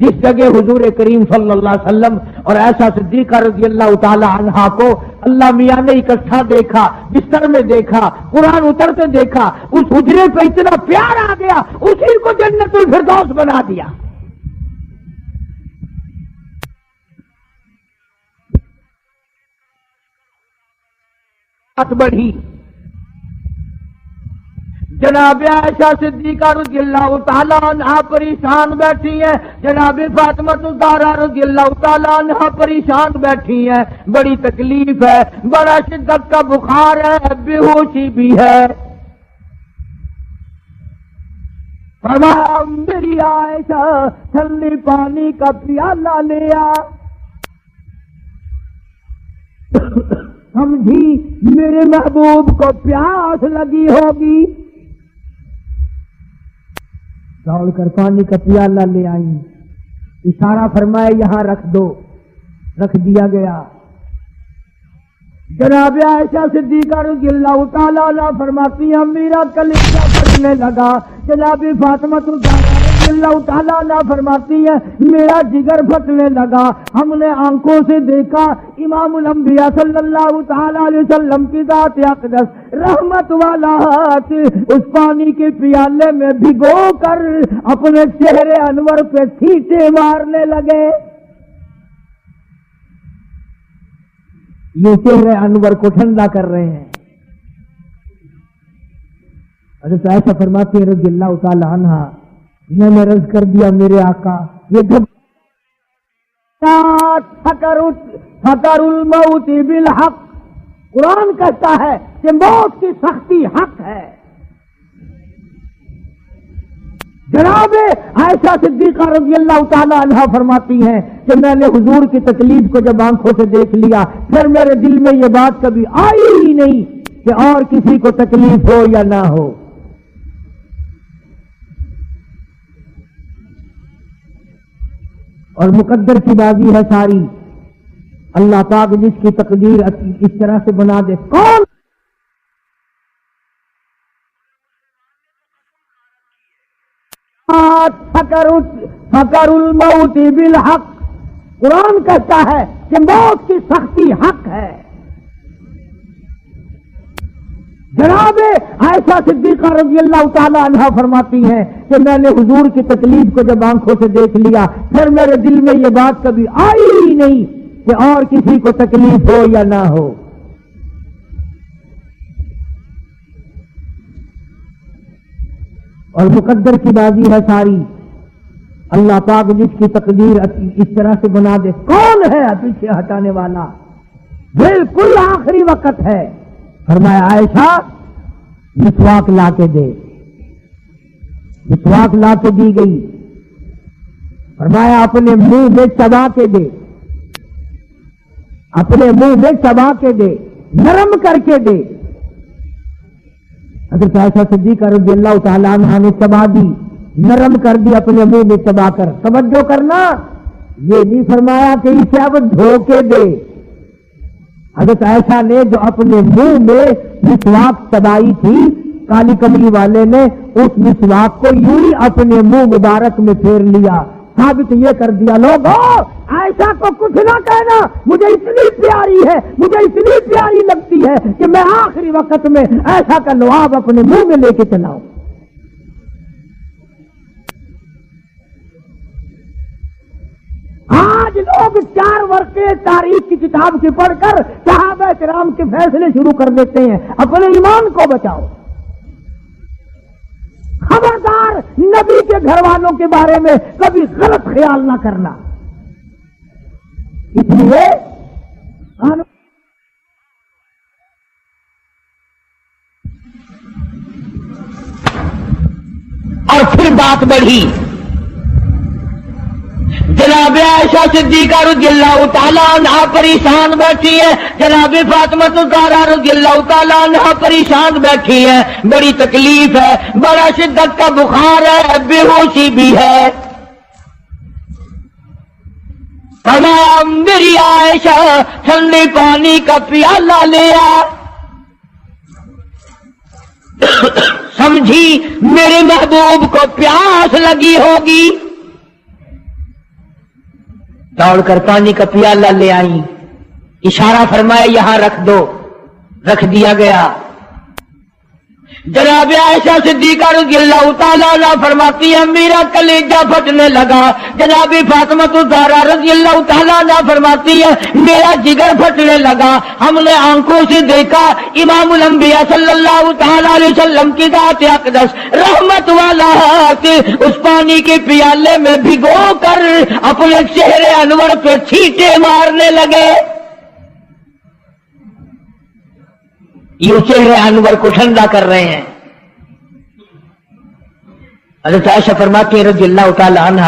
[SPEAKER 5] جس جگہ حضور کریم صلی اللہ علیہ وسلم اور عائشہ صدیقہ رضی اللہ تعالی عنہا کو اللہ میاں نے اکٹھا دیکھا، بستر میں دیکھا، قرآن اترتے دیکھا، اس حجرے پہ اتنا پیار آ گیا، اسی کو جنت الفردوس بنا دیا۔ بات بڑھی، جناب عائشہ صدیقہ رضی اللہ تعالیٰ عنہا پریشان بیٹھی ہیں، جناب فاطمہ الزہرا رضی اللہ تعالیٰ عنہا پریشان بیٹھی ہیں، بڑی تکلیف ہے، بڑا شدت کا بخار ہے، بے ہوشی بھی ہے۔ فرمایا میری عائشہ ٹھنڈے پانی کا پیالہ لے آ، سمجھی میرے محبوب کو پیاس لگی ہوگی، دوڑ کر پانی کا پیالہ لے آئی، اشارہ فرمایا یہاں رکھ دو، رکھ دیا گیا۔ جناب عائشہ صدیقہ رضی اللہ تعالیٰ عنہ فرماتی ہیں میرا کلیجہ پھٹنے لگا، جناب فاطمہ الزہرا رضی اللہ تعالیٰ عنہ فرماتی ہیں میرا جگر پھٹنے لگا، ہم نے آنکھوں سے دیکھا امام الانبیاء صلی اللہ تعالیٰ علیہ وسلم کی ذات اقدس رحمت والا ہاتھ اس پانی کے پیالے میں بھگو کر اپنے چہرے انور پہ چھینٹے مارنے لگے۔ یہ چہرے انور کو ٹھنڈا کر رہے ہیں۔ حضرت عائشہ فرماتی ہے رضی اللہ تعالی عنہا میں نے عرض کر دیا میرے آقا یہ فکر الموت بالحق قرآن کہتا ہے کہ موت کی سختی حق ہے۔ جناب عائشہ صدیقہ رضی اللہ تعالی عنہا فرماتی ہیں کہ میں نے حضور کی تکلیف کو جب آنکھوں سے دیکھ لیا، پھر میرے دل میں یہ بات کبھی آئی ہی نہیں کہ اور کسی کو تکلیف ہو یا نہ ہو۔ اور مقدر کی بازی ہے ساری، اللہ پاک جس کی تقدیر اس طرح سے بنا دے، کون فکر الموت بالحق، قرآن کہتا ہے کہ موت کی سختی حق ہے۔ جناب عائشہ صدیقہ رضی اللہ تعالی عنہا فرماتی ہیں کہ میں نے حضور کی تکلیف کو جب آنکھوں سے دیکھ لیا، پھر میرے دل میں یہ بات کبھی آئی ہی نہیں کہ اور کسی کو تکلیف ہو یا نہ ہو۔ اور مقدر کی بازی ہے ساری، اللہ پاک جس کی تقدیر اس طرح سے بنا دے، کون ہے پیچھے ہٹانے والا؟ بالکل آخری وقت ہے۔ فرمایا عائشہ مسواک لا کے دے، مسواک لا کے دی گئی۔ فرمایا اپنے منہ میں چبا کے دے، اپنے منہ میں چبا کے دے، نرم کر کے دے۔ حضرت عائشہ صدیقہ رضی اللہ تعالیٰ عنہ نے چبا دی، نرم کر دی اپنے منہ میں چبا کر۔ توجہ کرنا، یہ نہیں فرمایا کہ اسے اب دھو کے دے۔ حضرت عائشہ نے جو اپنے منہ میں مسواک چبائی تھی، کالی کملی والے نے اس مسواک کو یوں ہی اپنے منہ مبارک میں پھیر لیا، ثابت یہ کر دیا لوگوں عائشہ کو کچھ نہ کہنا، مجھے اتنی پیاری ہے، مجھے اتنی پیاری لگتی ہے کہ میں آخری وقت میں عائشہ کا لعاب اپنے منہ میں لے کے چلاؤں۔ آج لوگ 4 ورقے تاریخ کی کتاب کی پڑھ کر صحابہ کرام کے فیصلے شروع کر دیتے ہیں۔ اپنے ایمان کو بچاؤ، خبردار نبی کے گھر والوں کے بارے میں کبھی غلط خیال نہ کرنا۔ اس لیے اور پھر بات بڑھی، جناب عائشہ صدیقہ رضی اللہ تعالیٰ عنہ پریشان بیٹھی ہے، جناب فاطمہ الزہرا رضی اللہ تعالیٰ عنہ پریشان بیٹھی ہے، بڑی تکلیف ہے، بڑا شدت کا بخار ہے، بے ہوشی بھی ہے۔ فرمایا میری عائشہ ٹھنڈے پانی کا پیالہ لے آ، سمجھی میرے محبوب کو پیاس لگی ہوگی، دوڑ کر پانی کا پیالہ لے آئی، اشارہ فرمایا یہاں رکھ دو، رکھ دیا گیا۔ جناب عائشہ صدیقہ رضی اللہ تعالیٰ عنہ فرماتی ہے میرا کلیجہ پھٹنے لگا۔ جناب فاطمہ الزہرا رضی اللہ تعالیٰ عنہ فرماتی ہے میرا جگر پھٹنے لگا۔ ہم نے آنکھوں سے دیکھا امام الانبیاء صلی اللہ تعالیٰ علیہ وسلم کی ذات اقدس رحمت والا ہاتھ اس پانی کے پیالے میں بھگو کر اپنے چہرے انور پہ چھینٹے مارنے لگے۔ یہ چہرے انور کو ٹھنڈا کر رہے ہیں۔ حضرت عائشہ فرماتی ہے رضی اللہ تعالی عنہ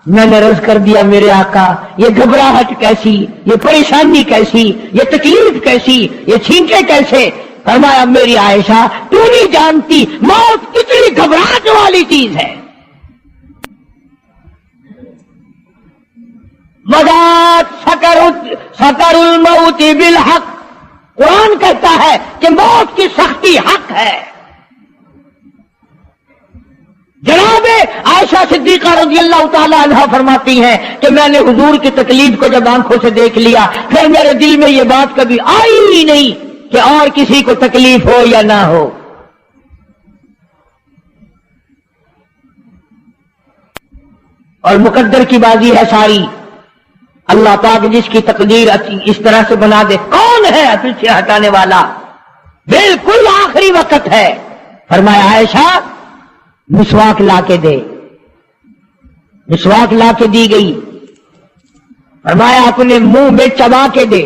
[SPEAKER 5] میں نے عرض کر دیا میرے آقا یہ گھبراہٹ کیسی، یہ پریشانی کیسی، یہ تکلیف کیسی، یہ چھینکے کیسے؟ فرمایا میری عائشہ تو نہیں جانتی موت کتنی گھبراہٹ والی چیز ہے۔ وذات سکر الموت بالحق، قرآن کہتا ہے کہ موت کی سختی حق ہے۔ جناب عائشہ صدیقہ رضی اللہ تعالیٰ عنہ فرماتی ہیں کہ میں نے حضور کی تکلیف کو جب آنکھوں سے دیکھ لیا پھر میرے دل میں یہ بات کبھی آئی ہی نہیں کہ اور کسی کو تکلیف ہو یا نہ ہو۔ اور مقدر کی بازی ہے ساری، اللہ پاک جس کی تقدیر اس طرح سے بنا دے، کون ہے پیچھے ہٹانے والا؟ بالکل آخری وقت ہے۔ فرمایا عائشہ مسواک لا کے دے، مسواک لا کے دی گئی۔ فرمایا اپنے منہ میں چبا کے دے،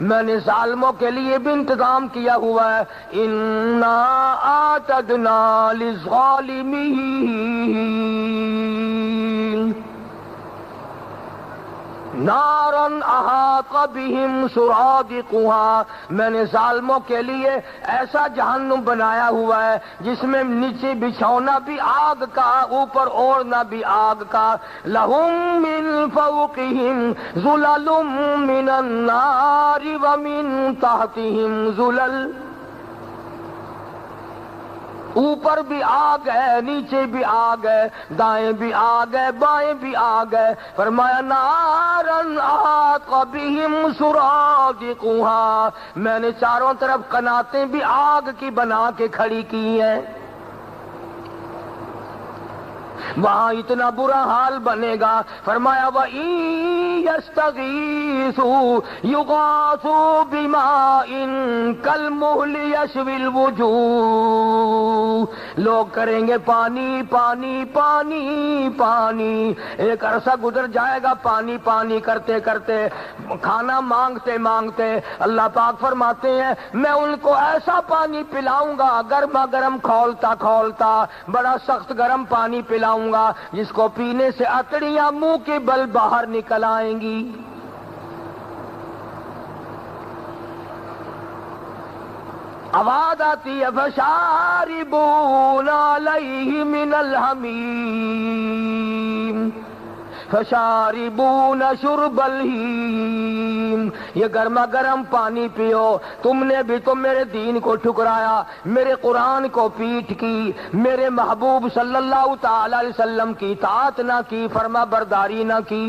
[SPEAKER 5] میں نے ظالموں کے لیے بھی انتظام کیا ہوا ہے. انا اعتدنا للظالمین نارن احاط بہم سرادقها. میں نے ظالموں کے لیے ایسا جہنم بنایا ہوا ہے جس میں نیچے بچھونا بھی آگ کا، اوپر اوڑھنا بھی آگ کا. لہم من فوقہم ظلل من النار ومن تحتہم ظلل. اوپر بھی آگ ہے، نیچے بھی آگ ہے، دائیں بھی آگ ہے، بائیں بھی آگ ہے. فرمایا نارن احاط بہم سرادقها. میں نے چاروں طرف قناتیں بھی آگ کی بنا کے کھڑی کی ہیں. وہاں اتنا برا حال بنے گا. فرمایا وَإِن يَسْتَغِيثُوا يُغَاثُوا بِمَاءٍ كَالْمُهْلِ يَشْوِي الْوُجُوهَ. لوگ کریں گے پانی پانی پانی پانی. ایک عرصہ گزر جائے گا پانی پانی کرتے کرتے، کھانا مانگتے مانگتے. اللہ پاک فرماتے ہیں میں ان کو ایسا پانی پلاؤں گا، گرما گرم کھولتا کھولتا بڑا سخت گرم پانی پلاؤں گا جس کو پینے سے اتڑیاں منہ کے بل باہر نکل آئیں گی. آواز آتی ہے فشاربون علیہ من الحمیم فشاربون شرب الہیم. یہ گرما گرم پانی پیو. تم نے بھی تو میرے دین کو ٹھکرایا، میرے قرآن کو پیٹھ کی، میرے محبوب صلی اللہ تعالی علیہ وسلم کی اطاعت نہ کی، فرما برداری نہ کی.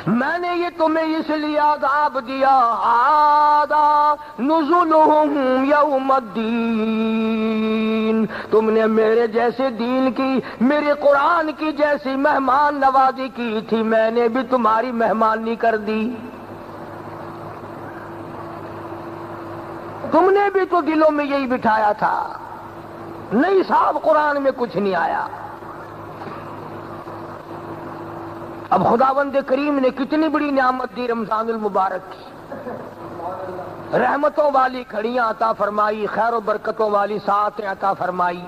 [SPEAKER 5] میں نے یہ تمہیں اس لیے عذاب دیا. عادا نزلہم یوم الدین. تم نے میرے جیسے دین کی، میرے قرآن کی جیسی مہمان نوازی کی تھی، میں نے بھی تمہاری مہمانی کر دی. تم نے بھی تو دلوں میں یہی بٹھایا تھا. نہیں صاحب قرآن میں کچھ نہیں آیا. اب خداوند کریم نے کتنی بڑی نعمت دی رمضان المبارک کی. رحمتوں والی کھڑیاں عطا فرمائی، خیر و برکتوں والی ساتیں عطا فرمائی،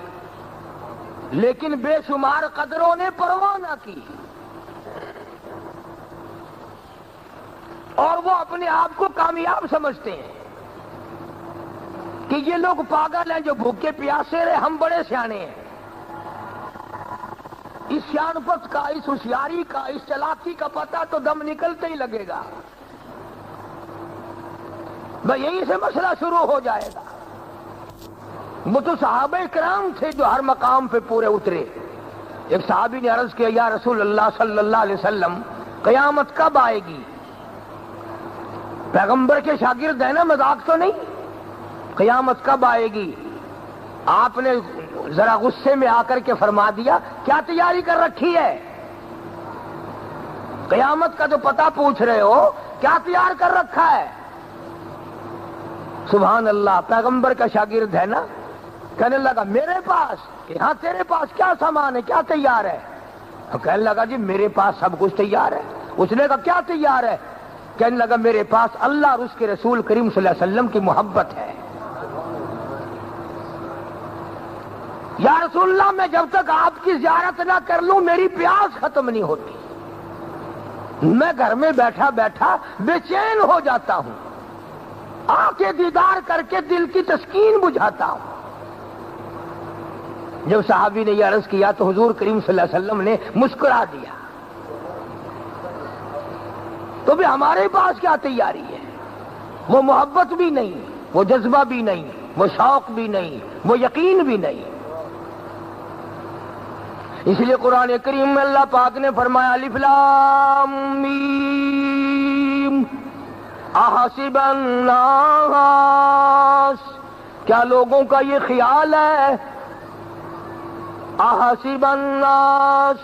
[SPEAKER 5] لیکن بے شمار قدروں نے پرواہ نہ کی. اور وہ اپنے آپ کو کامیاب سمجھتے ہیں کہ یہ لوگ پاگل ہیں جو بھوکے پیاسے رہے، ہم بڑے سیانے ہیں. اس سیانپت کا، اس ہوشیاری کا، اس چلاکی کا پتہ تو دم نکلتے ہی لگے گا. بس یہیں سے مسئلہ شروع ہو جائے گا. وہ تو صحابہ کرام تھے جو ہر مقام پہ پورے اترے. ایک صحابی نے عرض کیا یا رسول اللہ صلی اللہ علیہ وسلم قیامت کب آئے گی؟ پیغمبر کے شاگرد ہیں نا، مذاق تو نہیں. قیامت کب آئے گی؟ آپ نے ذرا غصے میں آ کر کے فرما دیا کیا تیاری کر رکھی ہے؟ قیامت کا جو پتہ پوچھ رہے ہو، کیا تیار کر رکھا ہے؟ سبحان اللہ، پیغمبر کا شاگرد ہے نا. کہنے لگا میرے پاس، کہ ہاں تیرے پاس کیا سامان ہے، کیا تیار ہے؟ کہنے لگا جی میرے پاس سب کچھ تیار ہے. اس نے کہا کیا تیار ہے؟ کہنے لگا میرے پاس اللہ اور اس کے رسول کریم صلی اللہ علیہ وسلم کی محبت ہے. یا رسول اللہ میں جب تک آپ کی زیارت نہ کر لوں میری پیاس ختم نہیں ہوتی. میں گھر میں بیٹھا بیٹھا بے چین ہو جاتا ہوں، آ کے دیدار کر کے دل کی تسکین بجھاتا ہوں. جب صحابی نے یہ عرض کیا تو حضور کریم صلی اللہ علیہ وسلم نے مسکرا دیا. تو بھی ہمارے پاس کیا تیاری ہے؟ وہ محبت بھی نہیں، وہ جذبہ بھی نہیں، وہ شوق بھی نہیں، وہ یقین بھی نہیں. اس لیے قرآن کریم میں اللہ پاک نے فرمایا الف لام میم احسب الناس. کیا لوگوں کا یہ خیال ہے؟ احسب الناس،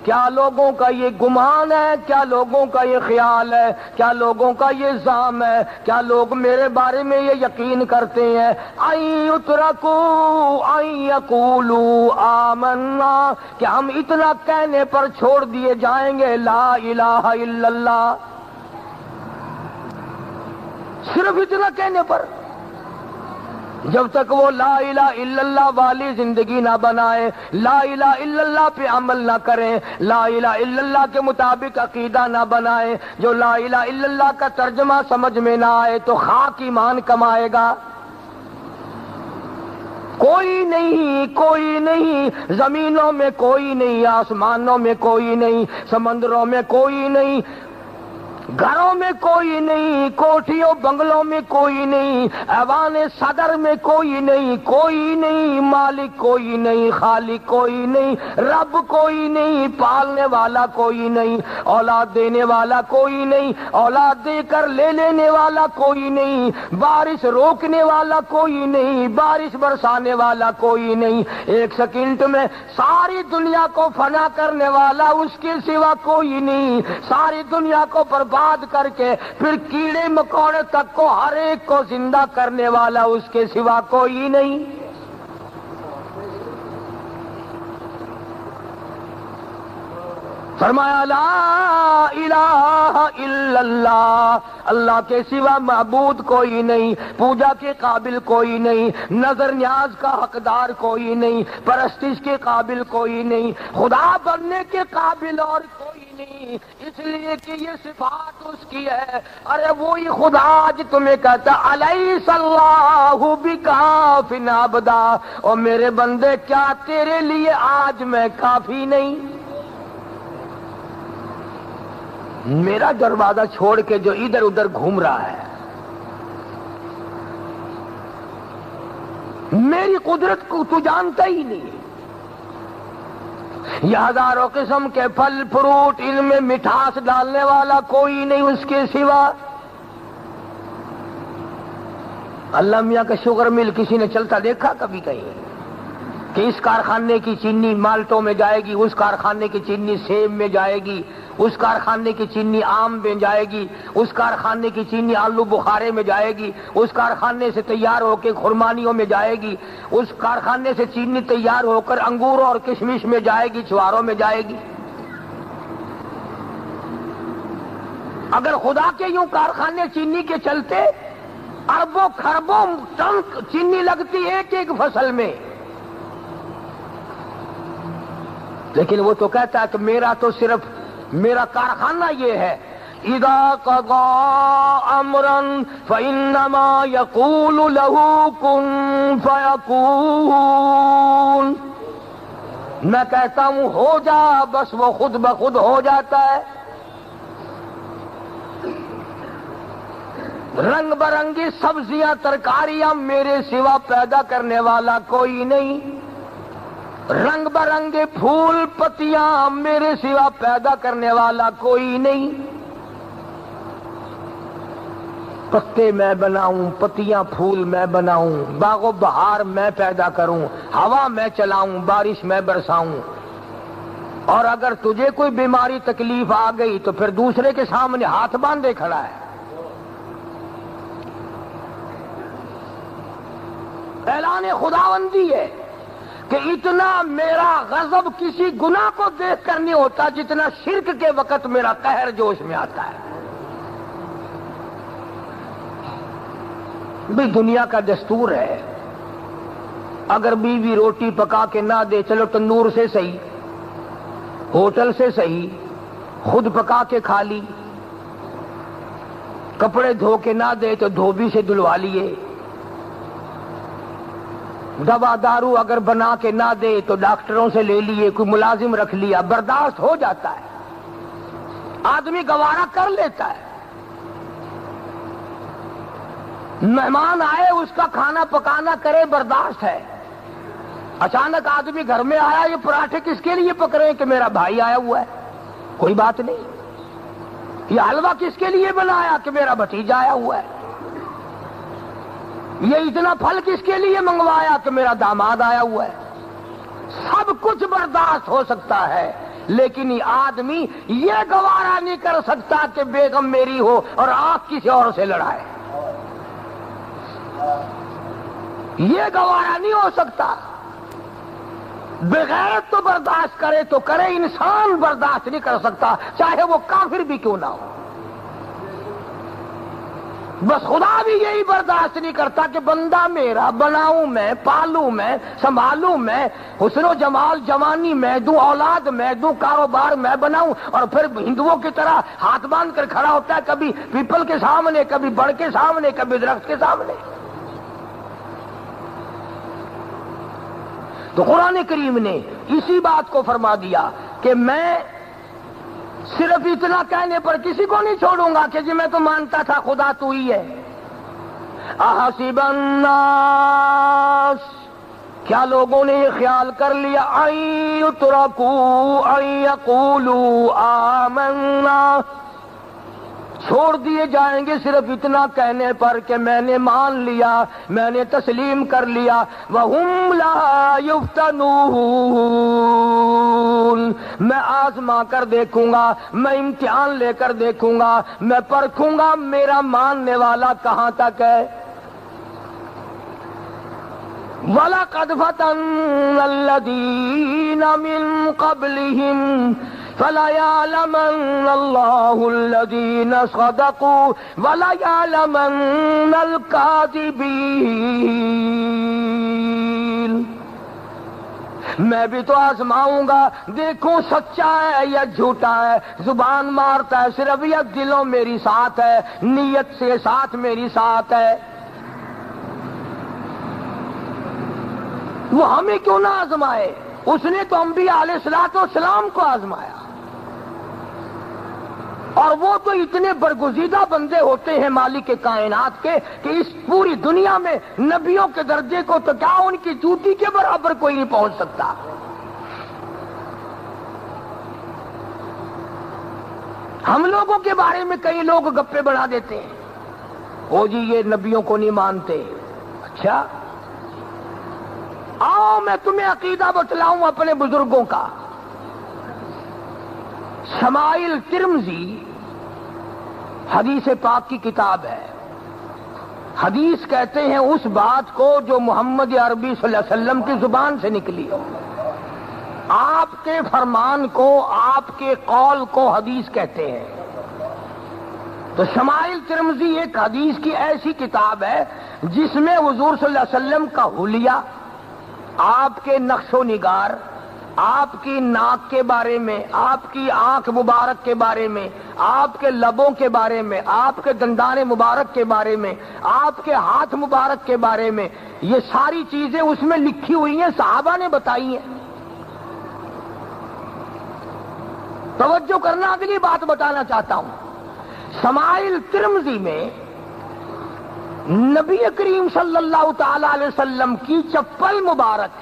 [SPEAKER 5] کیا لوگوں کا یہ گمان ہے، کیا لوگوں کا یہ خیال ہے، کیا لوگوں کا یہ زعم ہے، کیا لوگ میرے بارے میں یہ یقین کرتے ہیں ان یترکوا ان یقولوا آمنا، کہ ہم اتنا کہنے پر چھوڑ دیے جائیں گے لا الہ الا اللہ، صرف اتنا کہنے پر؟ جب تک وہ لا الہ الا اللہ والی زندگی نہ بنائے، لا الہ الا اللہ پہ عمل نہ کریں، لا الہ الا اللہ کے مطابق عقیدہ نہ بنائے، جو لا الہ الا اللہ کا ترجمہ سمجھ میں نہ آئے تو خاک ایمان کمائے گا۔ کوئی نہیں، کوئی نہیں، زمینوں میں کوئی نہیں، آسمانوں میں کوئی نہیں، سمندروں میں کوئی نہیں، گھروں میں کوئی نہیں، کوٹھیوں بنگلوں میں کوئی نہیں، ایوان صدر میں کوئی نہیں، کوئی نہیں، مالک کوئی نہیں، خالق کوئی نہیں، رب کوئی نہیں، پالنے والا کوئی نہیں، اولاد دینے والا کوئی نہیں، اولاد دے کر لے لینے والا کوئی نہیں، بارش روکنے والا کوئی نہیں، بارش برسانے والا کوئی نہیں، ایک سیکنڈ میں ساری دنیا کو فنا کرنے والا اس کے سوا کوئی نہیں، ساری دنیا کو برباد کر کے پھر کیڑے مکوڑے تک کو ہر ایک کو زندہ کرنے والا اس کے سوا کوئی نہیں۔ فرمایا لا الہ الا اللہ، اللہ کے سوا معبود کوئی نہیں، پوجا کے قابل کوئی نہیں، نظر نیاز کا حقدار کوئی نہیں، پرستش کے قابل کوئی نہیں، خدا بننے کے قابل اور کوئی نہیں، اس لیے کہ یہ صفات اس کی ہے۔ ارے وہی خدا آج تمہیں کہتا الیس اللہ بکاف عبدا، اور میرے بندے کیا تیرے لیے آج میں کافی نہیں؟ میرا دروازہ چھوڑ کے جو ادھر ادھر گھوم رہا ہے، میری قدرت کو تو جانتا ہی نہیں، یہ ہزاروں قسم کے پھل فروٹ، ان میں مٹھاس ڈالنے والا کوئی نہیں اس کے سوا۔ اللہ میاں کا شوگر مل کسی نے چلتا دیکھا کبھی کہیں کہ اس کارخانے کی چینی مالٹوں میں جائے گی، اس کارخانے کی چینی سیب میں جائے گی، اس کارخانے کی چینی آم میں جائے گی، اس کارخانے کی چینی آلو بخارے میں جائے گی، اس کارخانے سے تیار ہو کے خرمانیوں میں جائے گی، اس کارخانے سے چینی تیار ہو کر انگوروں اور کشمش میں جائے گی، چھواروں میں جائے گی۔ اگر خدا کے یوں کارخانے چینی کے چلتے، اربوں خربوں ٹن چینی لگتی ایک ایک فصل میں، لیکن وہ تو کہتا ہے کہ میرا تو صرف میرا کارخانہ یہ ہے، اذا قضى امرا فانما يقول له كن فيكون، میں کہتا ہوں ہو جا، بس وہ خود بخود ہو جاتا ہے۔ رنگ برنگی سبزیاں ترکاریاں میرے سوا پیدا کرنے والا کوئی نہیں، رنگ برنگے پھول پتیاں میرے سوا پیدا کرنے والا کوئی نہیں، پتے میں بناؤں، پتیاں پھول میں بناؤں، باغ و بہار میں پیدا کروں، ہوا میں چلاؤں، بارش میں برساؤں، اور اگر تجھے کوئی بیماری تکلیف آ گئی تو پھر دوسرے کے سامنے ہاتھ باندھے کھڑا ہے۔ اعلان خداوندی ہے کہ اتنا میرا غضب کسی گناہ کو دیکھ کر نہیں ہوتا جتنا شرک کے وقت میرا قہر جوش میں آتا ہے۔ بھی دنیا کا دستور ہے، اگر بیوی روٹی پکا کے نہ دے، چلو تندور سے صحیح، ہوٹل سے صحیح، خود پکا کے کھا لی، کپڑے دھو کے نہ دے تو دھوبی سے دھلوا لیے، دوا دارو اگر بنا کے نہ دے تو ڈاکٹروں سے لے لیے، کوئی ملازم رکھ لیا، برداشت ہو جاتا ہے، آدمی گوارا کر لیتا ہے۔ مہمان آئے اس کا کھانا پکانا کرے، برداشت ہے۔ اچانک آدمی گھر میں آیا، یہ پراٹھے کس کے لیے پک رہے ہیں؟ کہ میرا بھائی آیا ہوا ہے، کوئی بات نہیں۔ یہ حلوہ کس کے لیے بنایا؟ کہ میرا بھتیجا آیا ہوا ہے۔ یہ اتنا پھل کس کے لیے منگوایا؟ کہ میرا داماد آیا ہوا ہے۔ سب کچھ برداشت ہو سکتا ہے، لیکن یہ آدمی یہ گوارا نہیں کر سکتا کہ بیگم میری ہو اور آنکھ کسی اور سے لڑائے. یہ گوارا نہیں ہو سکتا. بغیرت تو برداشت کرے تو کرے، انسان برداشت نہیں کر سکتا، چاہے وہ کافر بھی کیوں نہ ہو. بس خدا بھی یہی برداشت نہیں کرتا کہ بندہ میرا بناؤں میں، پالوں میں، سنبھالوں میں، حسن و جمال جوانی میں دوں، اولاد میں دوں، کاروبار میں بناؤں، اور پھر ہندوؤں کی طرح ہاتھ باندھ کر کھڑا ہوتا ہے، کبھی پیپل کے سامنے، کبھی بڑ کے سامنے، کبھی درخت کے سامنے. تو قرآن کریم نے اسی بات کو فرما دیا کہ میں صرف اتنا کہنے پر کسی کو نہیں چھوڑوں گا کہ جی میں تو مانتا تھا خدا تو ہی ہے. احسب الناس، کیا لوگوں نے یہ خیال کر لیا، ان یترکوا ان یقولوا آمنا، چھوڑ دیے جائیں گے صرف اتنا کہنے پر کہ میں نے مان لیا، میں نے تسلیم کر لیا. وَهُمْ لَا يُفْتَنُونَ، میں آزما کر دیکھوں گا، میں امتحان لے کر دیکھوں گا، میں پرکھوں گا میرا ماننے والا کہاں تک ہے. وَلَقَدْ فَتَنَّا الَّذِينَ مِن قَبْلِهِمْ فَلَيَعْلَمَنَّ اللَّهُ الَّذِينَ صَدَقُوا وَلَيَعْلَمَنَّ الْكَاذِبِينَ. میں بھی تو آزماؤں گا، دیکھوں سچا ہے یا جھوٹا ہے، زبان مارتا ہے صرف یا دلوں میری ساتھ ہے، نیت سے ساتھ میری ساتھ ہے. وہ ہمیں کیوں نہ آزمائے؟ اس نے تو انبیاء علیہ الصلوۃ والسلام کو آزمایا. اور وہ تو اتنے برگزیدہ بندے ہوتے ہیں مالک کائنات کے کہ اس پوری دنیا میں نبیوں کے درجے کو تو کیا ان کی جوتی کے برابر کوئی نہیں پہنچ سکتا. ہم لوگوں کے بارے میں کئی لوگ گپے بنا دیتے ہیں، او جی یہ نبیوں کو نہیں مانتے. اچھا آؤ میں تمہیں عقیدہ بتلاؤں اپنے بزرگوں کا. شمائل ترمذی حدیث پاک کی کتاب ہے. حدیث کہتے ہیں اس بات کو جو محمد عربی صلی اللہ علیہ وسلم کی زبان سے نکلی ہو. آپ کے فرمان کو، آپ کے قول کو حدیث کہتے ہیں. تو شمائل ترمذی ایک حدیث کی ایسی کتاب ہے جس میں حضور صلی اللہ علیہ وسلم کا حلیہ، آپ کے نقش و نگار، آپ کی ناک کے بارے میں، آپ کی آنکھ مبارک کے بارے میں، آپ کے لبوں کے بارے میں، آپ کے دندان مبارک کے بارے میں، آپ کے ہاتھ مبارک کے بارے میں، یہ ساری چیزیں اس میں لکھی ہوئی ہیں، صحابہ نے بتائی ہیں. توجہ کرنا، اگلی بات بتانا چاہتا ہوں. شمائل ترمذی میں نبی کریم صلی اللہ تعالی علیہ وسلم کی چپل مبارک،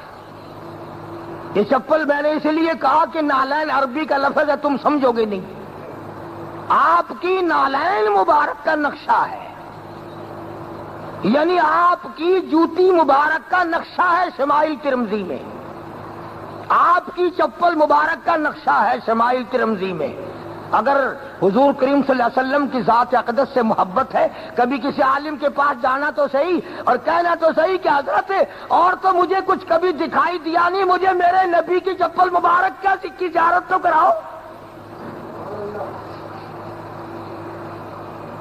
[SPEAKER 5] یہ چپل میں نے اس لیے کہا کہ نالین عربی کا لفظ ہے، تم سمجھو گے نہیں. آپ کی نالین مبارک کا نقشہ ہے، یعنی آپ کی جوتی مبارک کا نقشہ ہے شمائل ترمذی میں. آپ کی چپل مبارک کا نقشہ ہے شمائل ترمذی میں. اگر حضور کریم صلی اللہ علیہ وسلم کی ذات اقدس سے محبت ہے، کبھی کسی عالم کے پاس جانا تو صحیح اور کہنا تو صحیح کہ حضرت اور تو مجھے کچھ کبھی دکھائی دیا نہیں، مجھے میرے نبی کی چپل مبارک کا کی زیارت تو کراؤ.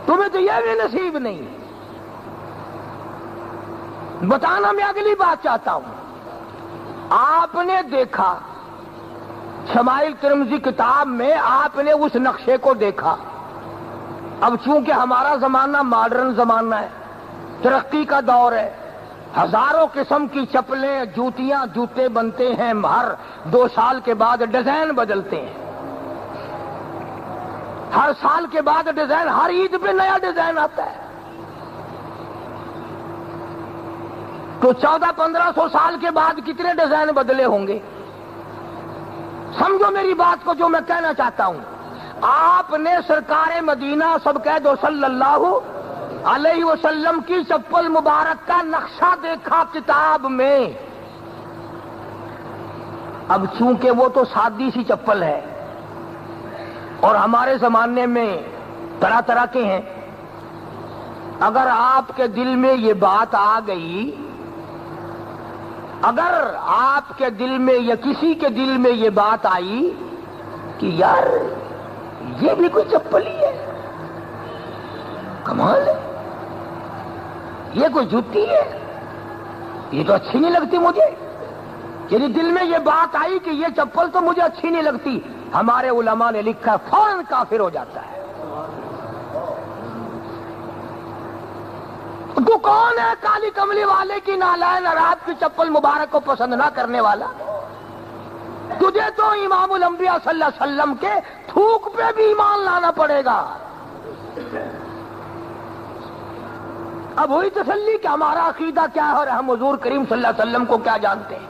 [SPEAKER 5] تمہیں تو یہ بھی نصیب نہیں. بتانا میں اگلی بات چاہتا ہوں. آپ نے دیکھا شمائل ترمذی کتاب میں، آپ نے اس نقشے کو دیکھا. اب چونکہ ہمارا زمانہ ماڈرن زمانہ ہے، ترقی کا دور ہے، ہزاروں قسم کی چپلیں، جوتیاں، جوتے بنتے ہیں، ہر 2 سال کے بعد ڈیزائن بدلتے ہیں. ہر سال کے بعد ڈیزائن، ہر عید پہ نیا ڈیزائن آتا ہے. تو 1400-1500 سال کے بعد کتنے ڈیزائن بدلے ہوں گے؟ سمجھو میری بات کو جو میں کہنا چاہتا ہوں. آپ نے سرکار مدینہ سب کہہ دو صلی اللہ علیہ وسلم کی چپل مبارک کا نقشہ دیکھا کتاب میں. اب چونکہ وہ تو سادی سی چپل ہے، اور ہمارے زمانے میں طرح طرح کے ہیں. اگر آپ کے دل میں یہ بات آ گئی، اگر آپ کے دل میں یا کسی کے دل میں یہ بات آئی کہ یار یہ بھی کوئی چپل ہی ہے، کمال ہے، یہ کوئی جوتی ہے، یہ تو اچھی نہیں لگتی مجھے، یعنی دل میں یہ بات آئی کہ یہ چپل تو مجھے اچھی نہیں لگتی، ہمارے علماء نے لکھا فوراً کافر ہو جاتا ہے. تو کون ہے کالی کملی والے کی نالائن اور آپ کی چپل مبارک کو پسند نہ کرنے والا؟ تجھے تو امام الانبیاء صلی اللہ علیہ وسلم کے تھوک پہ بھی ایمان لانا پڑے گا. اب وہی تسلی کہ ہمارا عقیدہ کیا ہے اور ہم حضور کریم صلی اللہ علیہ وسلم کو کیا جانتے ہیں.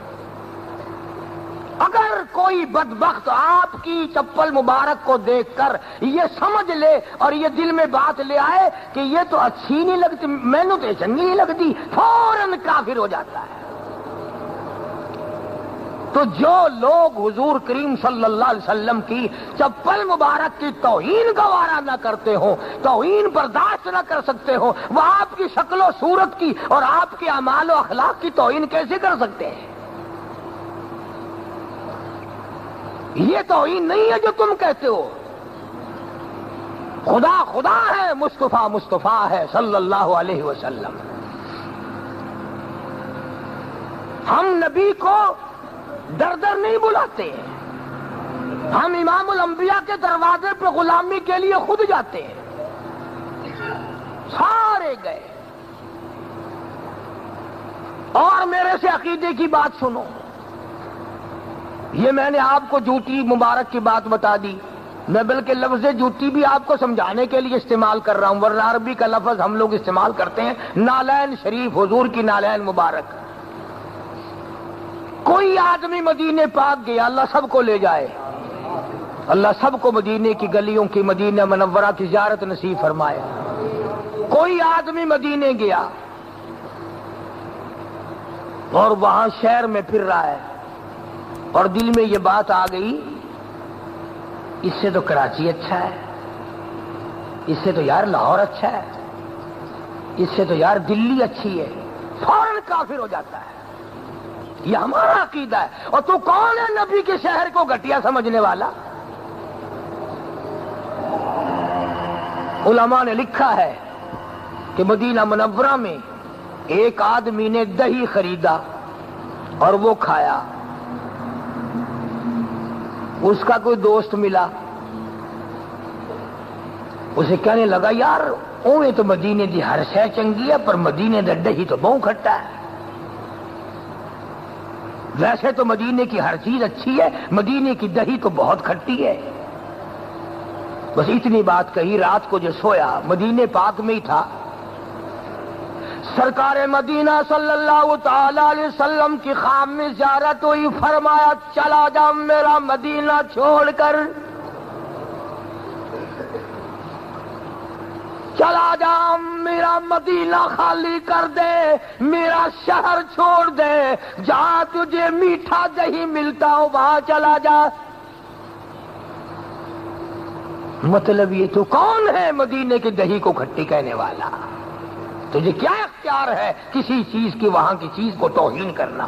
[SPEAKER 5] اگر کوئی بدبخت آپ کی چپل مبارک کو دیکھ کر یہ سمجھ لے اور یہ دل میں بات لے آئے کہ یہ تو اچھی نہیں لگتی، میں نے تو چنگی نہیں لگتی، فوراً کافر ہو جاتا ہے. تو جو لوگ حضور کریم صلی اللہ علیہ وسلم کی چپل مبارک کی توہین گوارا نہ کرتے ہوں، توہین برداشت نہ کر سکتے ہوں، وہ آپ کی شکل و صورت کی اور آپ کے اعمال و اخلاق کی توہین کیسے کر سکتے ہیں؟ یہ توہین نہیں ہے جو تم کہتے ہو. خدا خدا ہے، مصطفیٰ مصطفیٰ ہے صلی اللہ علیہ وسلم. ہم نبی کو در در نہیں بلاتے ہیں، ہم امام الانبیاء کے دروازے پہ غلامی کے لیے خود جاتے ہیں. سارے گئے. اور میرے سے عقیدے کی بات سنو. یہ میں نے آپ کو جوتی مبارک کی بات بتا دی، میں بلکہ لفظ جوتی بھی آپ کو سمجھانے کے لیے استعمال کر رہا ہوں، ورنہ عربی کا لفظ ہم لوگ استعمال کرتے ہیں نالین شریف، حضور کی نالین مبارک. کوئی آدمی مدینے پاک گیا، اللہ سب کو لے جائے، اللہ سب کو مدینے کی گلیوں کی، مدینہ منورہ کی زیارت نصیب فرمائے. کوئی آدمی مدینے گیا اور وہاں شہر میں پھر رہا ہے اور دل میں یہ بات آ گئی اس سے تو کراچی اچھا ہے، اس سے تو یار لاہور اچھا ہے، اس سے تو یار دلی اچھی ہے، فوراً کافر ہو جاتا ہے. یہ ہمارا عقیدہ ہے. اور تو کون ہے نبی کے شہر کو گھٹیا سمجھنے والا؟ علماء نے لکھا ہے کہ مدینہ منورہ میں ایک آدمی نے دہی خریدا اور وہ کھایا. اس کا کوئی دوست ملا، اسے کہنے لگا یار اوے تو مدینے دی ہر شے چنگی ہے پر مدینے دا دہی تو بہت کھٹا ہے. ویسے تو مدینے کی ہر چیز اچھی ہے، مدینے کی دہی تو بہت کھٹی ہے. بس اتنی بات کہی. رات کو جو سویا مدینے پاک میں ہی تھا. سرکار مدینہ صلی اللہ تعالی علیہ وسلم کی خواب میں زیارت ہوئی. فرمایا چلا جا میرا مدینہ چھوڑ کر، چلا جا میرا مدینہ خالی کر دے، میرا شہر چھوڑ دے، جہاں تجھے میٹھا دہی ملتا ہو وہاں چلا جا. مطلب یہ تو کون ہے مدینے کی دہی کو کھٹی کہنے والا؟ تجھے کیا اختیار ہے کسی چیز کی وہاں کی چیز کو توہین کرنا؟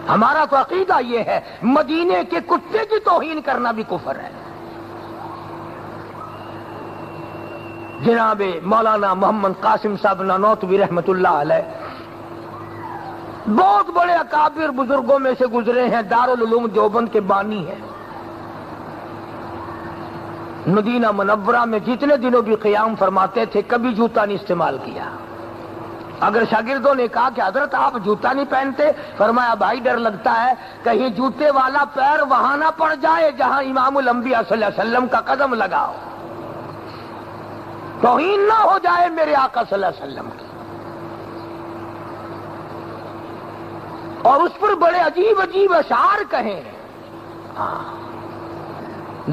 [SPEAKER 5] ہمارا تو عقیدہ یہ ہے مدینے کے کتے کی توہین کرنا بھی کفر ہے. جناب مولانا محمد قاسم صاحب نانوتوی رحمت اللہ علیہ بہت بڑے اکابر بزرگوں میں سے گزرے ہیں، دارالعلوم دیوبند کے بانی ہیں. مدینہ منورہ میں جتنے دنوں بھی قیام فرماتے تھے کبھی جوتا نہیں استعمال کیا. اگر شاگردوں نے کہا کہ حضرت آپ جوتا نہیں پہنتے، فرمایا بھائی ڈر لگتا ہے کہیں جوتے والا پیر وہاں نہ پڑ جائے جہاں امام الانبیاء صلی اللہ علیہ وسلم کا قدم لگاؤ، توہین نہ ہو جائے میرے آقا صلی اللہ علیہ وسلم کی. اور اس پر بڑے عجیب عجیب اشعار کہیں،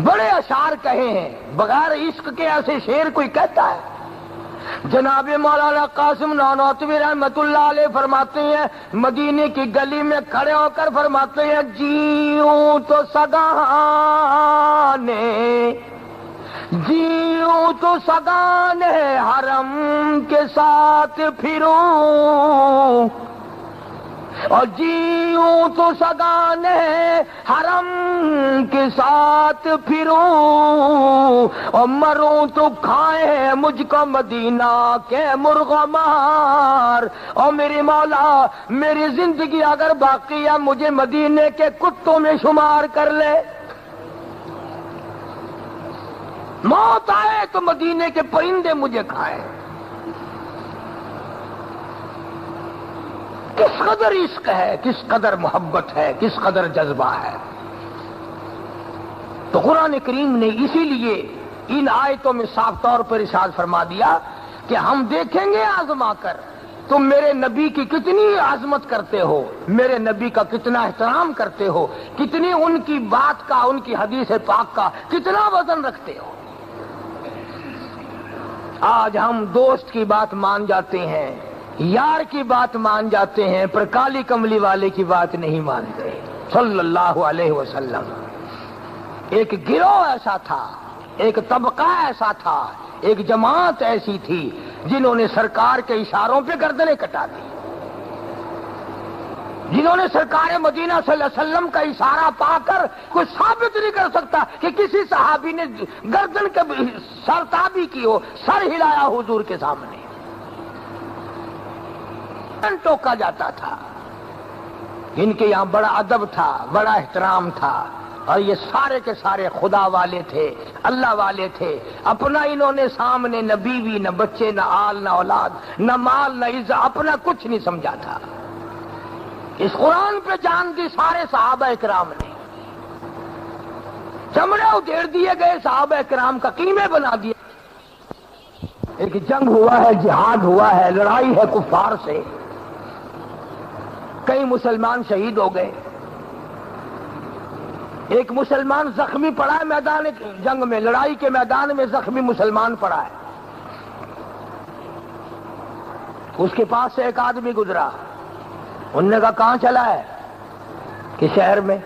[SPEAKER 5] بڑے اشعار کہے ہیں. بغیر عشق کے ایسے شعر کوئی کہتا ہے؟ جناب مولانا قاسم نانوتوی رحمت اللہ علیہ فرماتے ہیں مدینے کی گلی میں کھڑے ہو کر فرماتے ہیں جیوں تو سگانے جیوں تو سگانے حرم کے ساتھ پھروں، اور جیوں تو سگانے حرم کے ساتھ پھروں، اور مروں تو کھائے مجھ کو مدینہ کے مرغ مار، اور میرے مولا میری زندگی اگر باقی ہے مجھے مدینے کے کتوں میں شمار کر لے، موت آئے تو مدینے کے پرندے مجھے کھائے۔ کس قدر عشق ہے، کس قدر محبت ہے، کس قدر جذبہ ہے۔ تو قرآن کریم نے اسی لیے ان آیتوں میں صاف طور پر ارشاد فرما دیا کہ ہم دیکھیں گے آزما کر تم میرے نبی کی کتنی عظمت کرتے ہو، میرے نبی کا کتنا احترام کرتے ہو، کتنی ان کی بات کا، ان کی حدیث پاک کا کتنا وزن رکھتے ہو۔ آج ہم دوست کی بات مان جاتے ہیں، یار کی بات مان جاتے ہیں، پر کالی کملی والے کی بات نہیں مانتے صلی اللہ علیہ وسلم۔ ایک گروہ ایسا تھا، ایک طبقہ ایسا تھا، ایک جماعت ایسی تھی جنہوں نے سرکار کے اشاروں پہ گردنیں کٹا دی، جنہوں نے سرکار مدینہ صلی اللہ علیہ وسلم کا اشارہ پا کر کوئی ثابت نہیں کر سکتا کہ کسی صحابی نے گردن کے سرتابی کی ہو، سر ہلایا حضور کے سامنے، ٹوکا جاتا تھا۔ ان کے یہاں بڑا ادب تھا، بڑا احترام تھا، اور یہ سارے کے سارے خدا والے تھے، اللہ والے تھے۔ اپنا انہوں نے سامنے نہ بیوی نہ بچے نہ آل نہ اولاد نہ مال نہ عزت، اپنا کچھ نہیں سمجھا تھا۔ اس قرآن پہ جان دی سارے صحابہ اکرام نے، چمڑے ادھیڑ دیے گئے صحابہ اکرام کا قیمے بنا دیے۔ ایک جنگ ہوا ہے، جہاد ہوا ہے، لڑائی ہے کفار سے، کئی مسلمان شہید ہو گئے، ایک مسلمان زخمی پڑا ہے میدان جنگ میں، لڑائی کے میدان میں زخمی مسلمان پڑا ہے۔ اس کے پاس سے ایک آدمی گزرا، انہوں نے کہا کہاں چلا ہے؟ کہ شہر میں،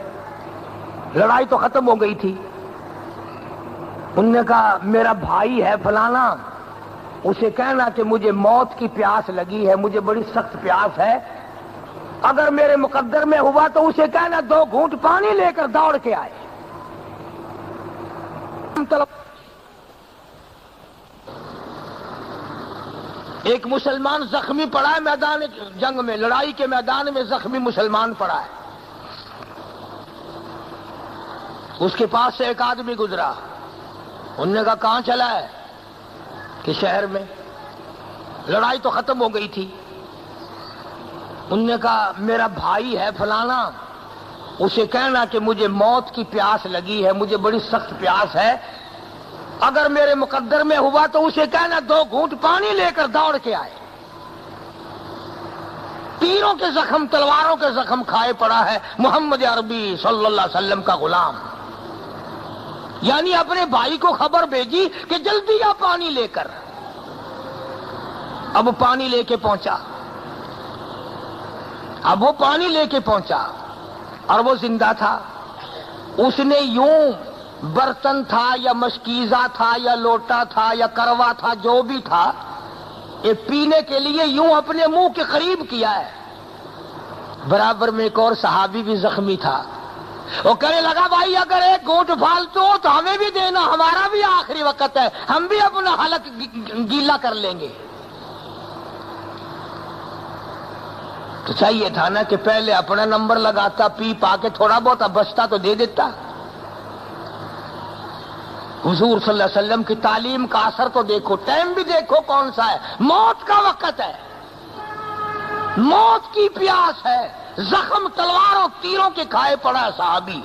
[SPEAKER 5] لڑائی تو ختم ہو گئی تھی۔ انہوں نے کہا میرا بھائی ہے فلانا، اسے کہنا کہ مجھے موت کی پیاس لگی ہے، مجھے بڑی سخت پیاس ہے، اگر میرے مقدر میں ہوا تو اسے کہنا 2 گھونٹ پانی لے کر دوڑ کے آئے۔ ایک مسلمان زخمی پڑا ہے میدان جنگ میں، لڑائی کے میدان میں زخمی مسلمان پڑا ہے۔ اس کے پاس سے ایک آدمی گزرا، انہوں نے کہا کہاں چلا ہے؟ کہ شہر میں، لڑائی تو ختم ہو گئی تھی۔ انہوں نے کہا میرا بھائی ہے فلانا، اسے کہنا کہ مجھے موت کی پیاس لگی ہے، مجھے بڑی سخت پیاس ہے، اگر میرے مقدر میں ہوا تو اسے کہنا 2 گھونٹ پانی لے کر دوڑ کے آئے۔ تیروں کے زخم، تلواروں کے زخم کھائے پڑا ہے محمد عربی صلی اللہ علیہ وسلم کا غلام، یعنی اپنے بھائی کو خبر بھیجی کہ جلدی آ پانی لے کر۔ اب پانی لے کے پہنچا، اب وہ پانی لے کے پہنچا اور وہ زندہ تھا۔ اس نے یوں برتن تھا یا مشکیزہ تھا یا لوٹا تھا یا کروا تھا، جو بھی تھا، یہ پینے کے لیے یوں اپنے منہ کے قریب کیا ہے۔ برابر میں ایک اور صحابی بھی زخمی تھا، وہ کہنے لگا بھائی اگر 1 گھونٹ فالتو ہو تو ہمیں بھی دینا، ہمارا بھی آخری وقت ہے، ہم بھی اپنا حلق گیلا کر لیں گے۔ تو چاہیے تھا نا کہ پہلے اپنا نمبر لگاتا، پی پا کے تھوڑا بہت بچتا تو دے دیتا۔ حضور صلی اللہ علیہ وسلم کی تعلیم کا اثر تو دیکھو، ٹائم بھی دیکھو کون سا ہے، موت کا وقت ہے، موت کی پیاس ہے، زخم تلواروں تیروں کے کھائے پڑا صحابی۔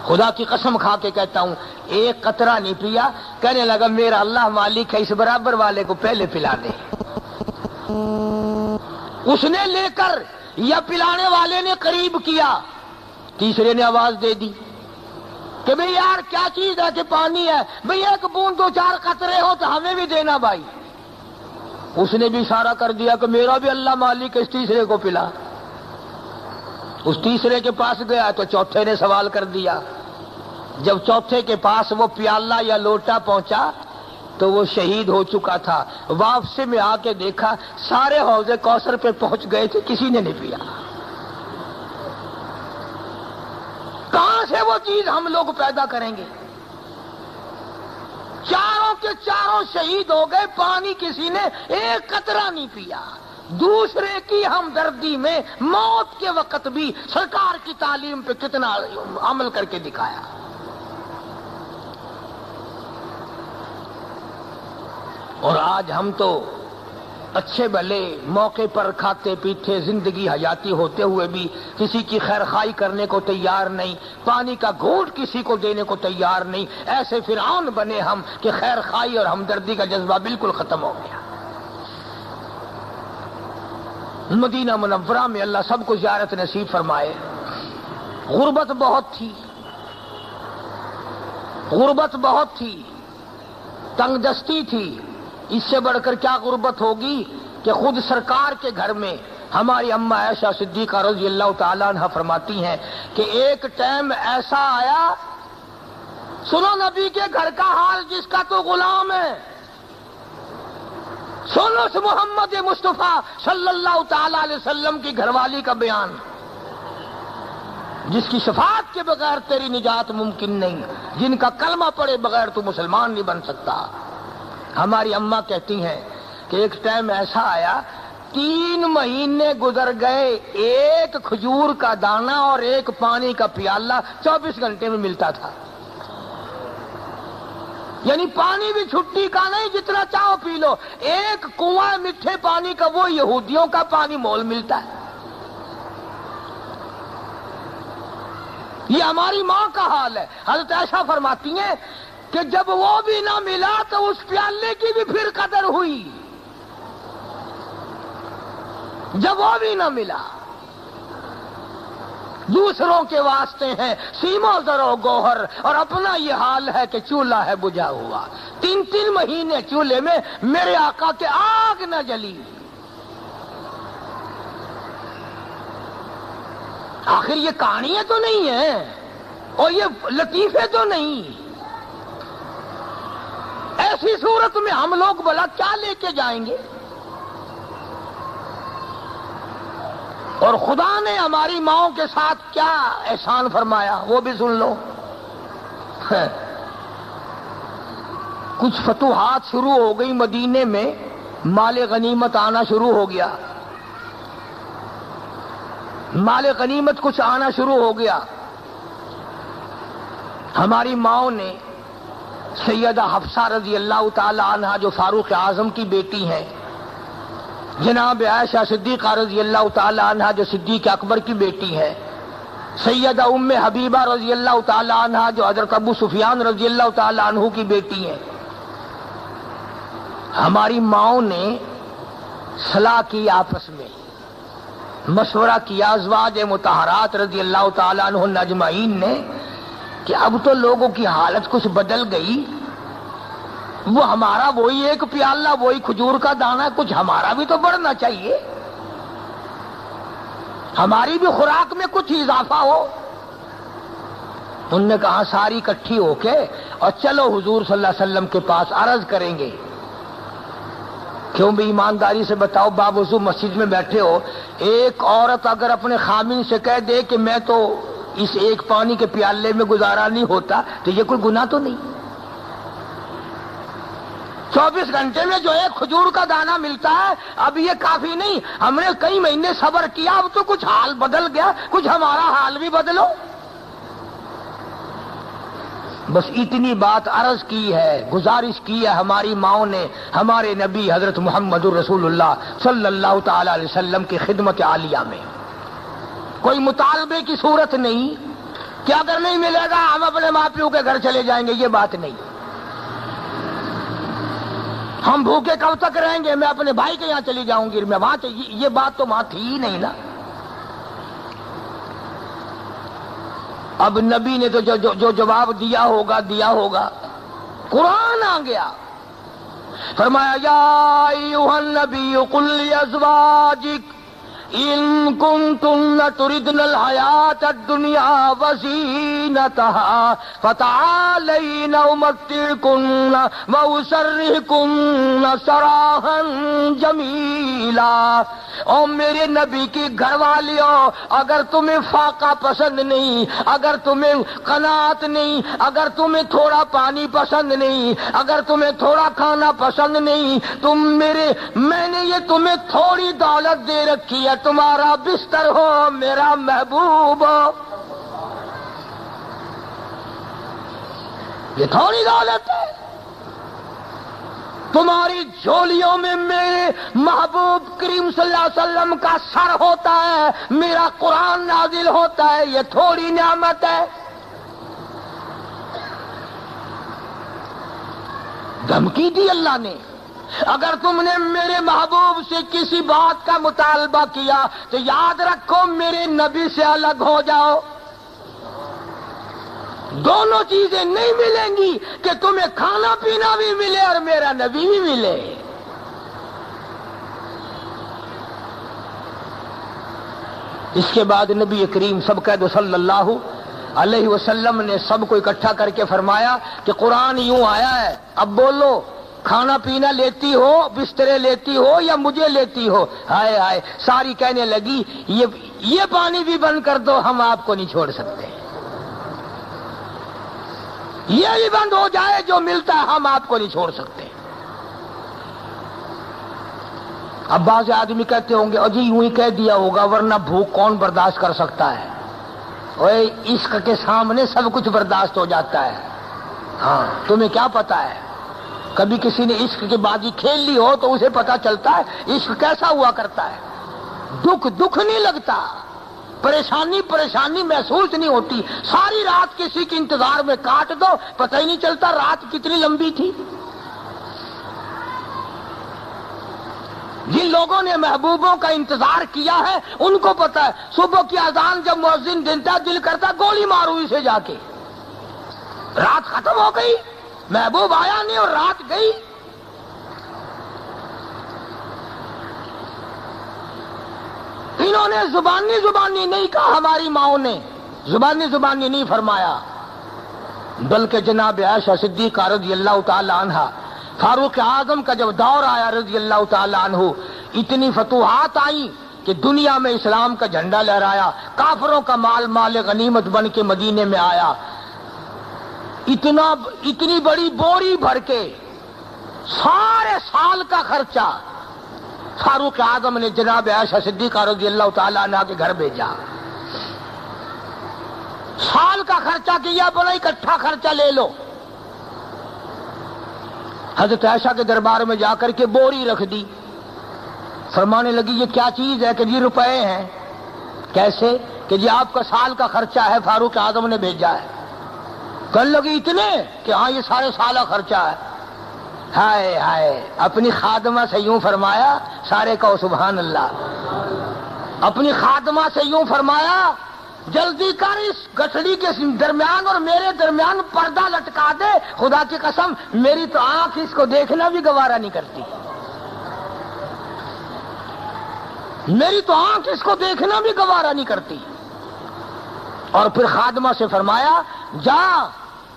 [SPEAKER 5] خدا کی قسم کھا کے کہتا ہوں 1 قطرہ نہیں پیا، کہنے لگا میرا اللہ مالک ہے، اس برابر والے کو پہلے پلا دے۔ اس نے لے کر یا پلانے والے نے قریب کیا، تیسرے نے آواز دے دی کہ بھئی یار کیا چیز ہے کہ پانی ہے، بھئی 1 بوند 2-4 قطرے ہو تو ہمیں بھی دینا بھائی۔ اس نے بھی اشارہ کر دیا کہ میرا بھی اللہ مالک ہے، اس تیسرے کو پلا۔ اس تیسرے کے پاس گیا تو چوتھے نے سوال کر دیا جب چوتھے کے پاس وہ پیالہ یا لوٹا پہنچا تو وہ شہید ہو چکا تھا. واپسی میں آ کے دیکھا سارے حوض کوثر پہ پہنچ گئے تھے, کسی نے نہیں پیا. کہاں سے وہ چیز ہم لوگ پیدا کریں گے؟ چاروں کے چاروں شہید ہو گئے, پانی کسی نے ایک قطرہ نہیں پیا. دوسرے کی ہمدردی میں موت کے وقت بھی سرکار کی تعلیم پہ کتنا عمل کر کے دکھایا. اور آج ہم تو اچھے بھلے موقع پر کھاتے پیتے زندگی حیاتی ہوتے ہوئے بھی کسی کی خیرخوائی کرنے کو تیار نہیں, پانی کا گھونٹ کسی کو دینے کو تیار نہیں. ایسے فرعون بنے ہم کہ خیرخوائی اور ہمدردی کا جذبہ بالکل ختم ہو گیا. مدینہ منورہ میں اللہ سب کو زیارت نصیب فرمائے. غربت بہت تھی, غربت بہت تھی, تنگ دستی تھی. اس سے بڑھ کر کیا غربت ہوگی کہ خود سرکار کے گھر میں ہماری اماں عائشہ صدیقہ رضی اللہ تعالیٰ عنہ فرماتی ہیں کہ ایک ٹائم ایسا آیا, سنو نبی کے گھر کا حال جس کا تو غلام ہے, سنو سے محمد مصطفیٰ صلی اللہ تعالی علیہ وسلم کی گھر والی کا بیان, جس کی شفاعت کے بغیر تیری نجات ممکن نہیں, جن کا کلمہ پڑے بغیر تو مسلمان نہیں بن سکتا. ہماری اماں کہتی ہیں کہ ایک ٹائم ایسا آیا 3 مہینے گزر گئے, ایک کھجور کا دانہ اور ایک پانی کا پیالہ 24 گھنٹے میں ملتا تھا. یعنی پانی بھی چھٹی کا نہیں, جتنا چاہو پی لو. ایک کنواں میٹھے پانی کا وہ یہودیوں کا پانی مول ملتا ہے. یہ ہماری ماں کا حال ہے. حضرت عائشہ فرماتی ہیں کہ جب وہ بھی نہ ملا تو اس پیالے کی بھی پھر قدر ہوئی. جب وہ بھی نہ ملا, دوسروں کے واسطے ہیں سیم و زر و گوہر, اور اپنا یہ حال ہے کہ چولہا ہے بجھا ہوا. 3 مہینے چولہے میں میرے آقا کے آگ نہ جلی. آخر یہ کہانیاں تو نہیں ہیں اور یہ لطیفے تو نہیں. ایسی صورت میں ہم لوگ بھلا کیا لے کے جائیں گے؟ اور خدا نے ہماری ماؤں کے ساتھ کیا احسان فرمایا وہ بھی سن لو. کچھ فتوحات شروع ہو گئی مدینے میں, مال غنیمت آنا شروع ہو گیا. مال غنیمت کچھ آنا شروع ہو گیا. ہماری ماؤں نے سیدہ حفصہ رضی اللہ تعالی عنہ جو فاروق اعظم کی بیٹی ہیں, جناب عائشہ صدیقہ رضی اللہ تعالی عنہ جو صدیق اکبر کی بیٹی ہے, سیدہ ام حبیبہ رضی اللہ تعالی عنہ جو حضرت ابو سفیان رضی اللہ تعالی عنہ کی بیٹی ہیں, ہماری ماؤں نے صلاح کی, آپس میں مشورہ کیا ازواج مطہرات رضی اللہ تعالی عنہ اجمعین نے کہ اب تو لوگوں کی حالت کچھ بدل گئی. وہ ہمارا وہی ایک پیالہ, وہی کھجور کا دانہ, کچھ ہمارا بھی تو بڑھنا چاہیے, ہماری بھی خوراک میں کچھ اضافہ ہو. انہوں نے کہا ساری اکٹھی ہو کے اور چلو حضور صلی اللہ علیہ وسلم کے پاس عرض کریں گے. کیوں بھی ایمانداری سے بتاؤ, باوضو مسجد میں بیٹھے ہو, ایک عورت اگر اپنے خامن سے کہہ دے کہ میں تو اس ایک پانی کے پیالے میں گزارا نہیں ہوتا, تو یہ کوئی گناہ تو نہیں. 24 گھنٹے میں جو ایک کھجور کا دانہ ملتا ہے, اب یہ کافی نہیں. ہم نے کئی مہینے صبر کیا, اب تو کچھ حال بدل گیا, کچھ ہمارا حال بھی بدلو. بس اتنی بات عرض کی ہے, گزارش کی ہے ہماری ماؤں نے ہمارے نبی حضرت محمد رسول اللہ صلی اللہ تعالی علیہ وسلم کی خدمت عالیہ میں. کوئی مطالبے کی صورت نہیں کہ اگر نہیں ملے گا ہم اپنے ماں پیو کے گھر چلے جائیں گے, یہ بات نہیں. ہم بھوکے کب تک رہیں گے, میں اپنے بھائی کے یہاں چلی جاؤں گی, میں وہاں یہ بات تو وہاں تھی ہی نہیں نا. اب نبی نے تو جو جواب دیا ہوگا. قرآن آ گیا, فرمایا یا ایھا النبی قل لازواجک ان کنتن تردن الحیات الدنیا وزینتها فتعالین امتعکن واسرحکن سراحا جمیلا. او میرے نبی کی گھر والیوں، اگر تمہیں فاقہ پسند نہیں، اگر تمہیں قناعت نہیں، اگر تمہیں تھوڑا پانی پسند نہیں، اگر تمہیں تھوڑا کھانا پسند نہیں، میں نے یہ تمہیں تھوڑی دولت دے رکھی ہے، تمہارا بستر ہو میرا محبوب ہو، یہ تھوڑی دولت ہے. تمہاری جھولیوں میں میرے محبوب کریم صلی اللہ علیہ وسلم کا سر ہوتا ہے، میرا قرآن نازل ہوتا ہے، یہ تھوڑی نعمت ہے. دھمکی دی اللہ نے، اگر تم نے میرے محبوب سے کسی بات کا مطالبہ کیا تو یاد رکھو میرے نبی سے الگ ہو جاؤ. دونوں چیزیں نہیں ملیں گی کہ تمہیں کھانا پینا بھی ملے اور میرا نبی بھی ملے. اس کے بعد نبی کریم سب کہہ دو صلی اللہ علیہ وسلم نے سب کو اکٹھا کر کے فرمایا کہ قرآن یوں آیا ہے، اب بولو کھانا پینا لیتی ہو، بسترے لیتی ہو یا مجھے لیتی ہو؟ ہائے ہائے، ساری کہنے لگی یہ پانی بھی بند کر دو، ہم آپ کو نہیں چھوڑ سکتے. یہ بھی بند ہو جائے، جو ملتا ہے ہم آپ کو نہیں چھوڑ سکتے. اب بعض آدمی کہتے ہوں گے اجی یوں ہی کہہ دیا ہوگا ورنہ بھوک کون برداشت کر سکتا ہے. اوے عشق کے سامنے سب کچھ برداشت ہو جاتا ہے. ہاں تمہیں کیا پتا ہے، کبھی کسی نے عشق کی بازی کھیل لی ہو تو اسے پتا چلتا ہے عشق کیسا ہوا کرتا ہے. دکھ نہیں لگتا، پریشانی محسوس نہیں ہوتی. ساری رات کسی کے انتظار میں کاٹ دو، پتہ ہی نہیں چلتا رات کتنی لمبی تھی. جن لوگوں نے محبوبوں کا انتظار کیا ہے ان کو پتا ہے صبح کی اذان جب مؤذن دیتا دل کرتا گولی مارو اسے جا کے. رات ختم ہو گئی، محبوب آیا نہیں اور رات گئی. انہوں نے زبانی نہیں کہا، ہماری ماؤں نے زبانی نہیں فرمایا، بلکہ جناب عائشہ صدیقہ رضی اللہ تعالی عنہا، فاروق اعظم کا جب دور آیا رضی اللہ تعالی عنہ، اتنی فتوحات آئیں کہ دنیا میں اسلام کا جھنڈا لہرایا، کافروں کا مال غنیمت بن کے مدینے میں آیا. اتنی بڑی بوری بھر کے سارے سال کا خرچہ فاروق اعظم نے جناب عائشہ صدیقہ رضی اللہ تعالی عنہ کے گھر بھیجا. سال کا خرچہ کیا، بولا اکٹھا خرچہ لے لو. حضرت عائشہ کے دربار میں جا کر کے بوری رکھ دی. فرمانے لگی یہ کیا چیز ہے؟ کہ جی روپے ہیں. کیسے؟ کہ جی آپ کا سال کا خرچہ ہے، فاروق اعظم نے بھیجا ہے. کہنے لگی اتنے؟ کہ ہاں یہ سارے سالہ خرچہ ہے. ہائے ہائے، اپنی خادمہ سے یوں فرمایا، سارے کہو سبحان اللہ. اپنی خادمہ سے یوں فرمایا جلدی کر اس گٹھڑی کے درمیان اور میرے درمیان پردہ لٹکا دے، خدا کی قسم میری تو آنکھ اس کو دیکھنا بھی گوارا نہیں کرتی، میری تو آنکھ اس کو دیکھنا بھی گوارا نہیں کرتی. اور پھر خادمہ سے فرمایا جا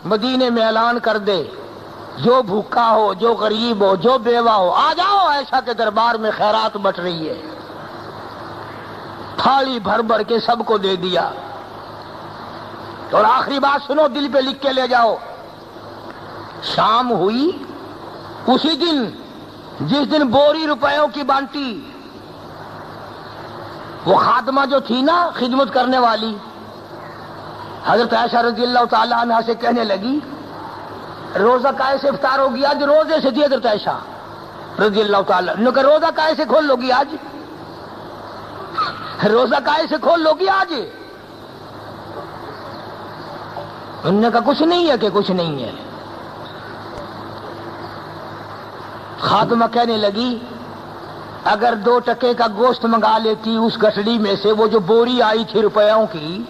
[SPEAKER 5] مدینے میں اعلان کر دے، جو بھوکا ہو، جو غریب ہو، جو بیوہ ہو، آ جاؤ، عائشہ کے دربار میں خیرات بٹ رہی ہے. تھالی بھر بھر کے سب کو دے دیا. اور آخری بات سنو، دل پہ لکھ کے لے جاؤ. شام ہوئی اسی دن جس دن بوری روپیوں کی بانٹی، وہ خادمہ جو تھی نا خدمت کرنے والی، حضرت عائشہ رضی اللہ تعالی عنہ سے کہنے لگی روزہ کیسے افطار ہوگی آج؟ روزے سے تھی حضرت عائشہ رضی اللہ تعالی عنہ کہ روزہ کیسے کھول لو گی آج؟ روزہ کیسے کھول لو گی آج؟ انہوں نے کہا کچھ نہیں ہے. کہ کچھ نہیں ہے. خادمہ کہنے لگی اگر 2 ٹکے کا گوشت منگا لیتی اس گٹھڑی میں سے، وہ جو بوری آئی تھی روپیوں کی،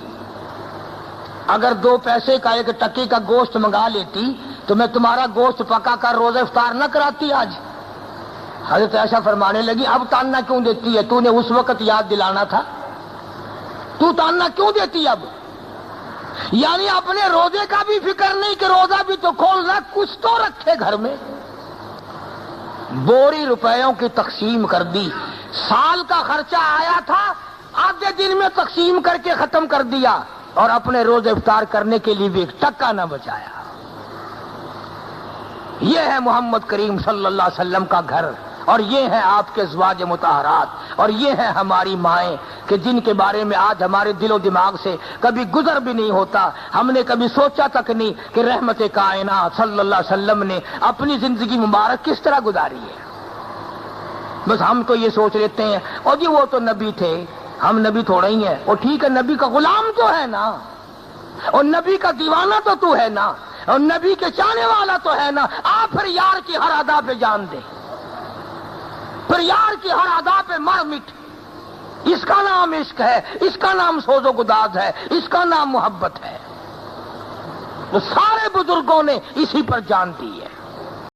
[SPEAKER 5] اگر 2 پیسے کا 1 ٹکے کا گوشت منگا لیتی تو میں تمہارا گوشت پکا کر روزہ افطار نہ کراتی آج. حضرت عائشہ فرمانے لگی اب تاننا کیوں دیتی ہے؟ تو نے اس وقت یاد دلانا تھا، تو تاننا کیوں دیتی اب؟ یعنی اپنے روزے کا بھی فکر نہیں کہ روزہ بھی تو کھولنا، کچھ تو رکھے گھر میں۔ بوری روپیوں کی تقسیم کر دی، سال کا خرچہ آیا تھا آدھے دن میں تقسیم کر کے ختم کر دیا، اور اپنے روزے افطار کرنے کے لیے بھی ایک ٹکا نہ بچایا۔ یہ ہے محمد کریم صلی اللہ علیہ وسلم کا گھر، اور یہ ہیں آپ کے ازواج مطہرات، اور یہ ہیں ہماری مائیں کہ جن کے بارے میں آج ہمارے دل و دماغ سے کبھی گزر بھی نہیں ہوتا، ہم نے کبھی سوچا تک نہیں کہ رحمت کائنات صلی اللہ علیہ وسلم نے اپنی زندگی مبارک کس طرح گزاری ہے۔ بس ہم تو یہ سوچ لیتے ہیں اور جی وہ تو نبی تھے، ہم نبی تھوڑا ہی ہیں، اور ٹھیک ہے نبی کا غلام تو ہے نا، اور نبی کا دیوانہ تو ہے نا، اور نبی کے چاہنے والا تو ہے نا۔ آپ پھر یار کی ہر ادا پہ جان دیں، پھر یار کی ہر ادا پہ مر مٹ۔ اس کا نام عشق ہے، اس کا نام سوز و گداز ہے، اس کا نام محبت ہے۔ تو سارے بزرگوں نے اسی پر جان دی ہے۔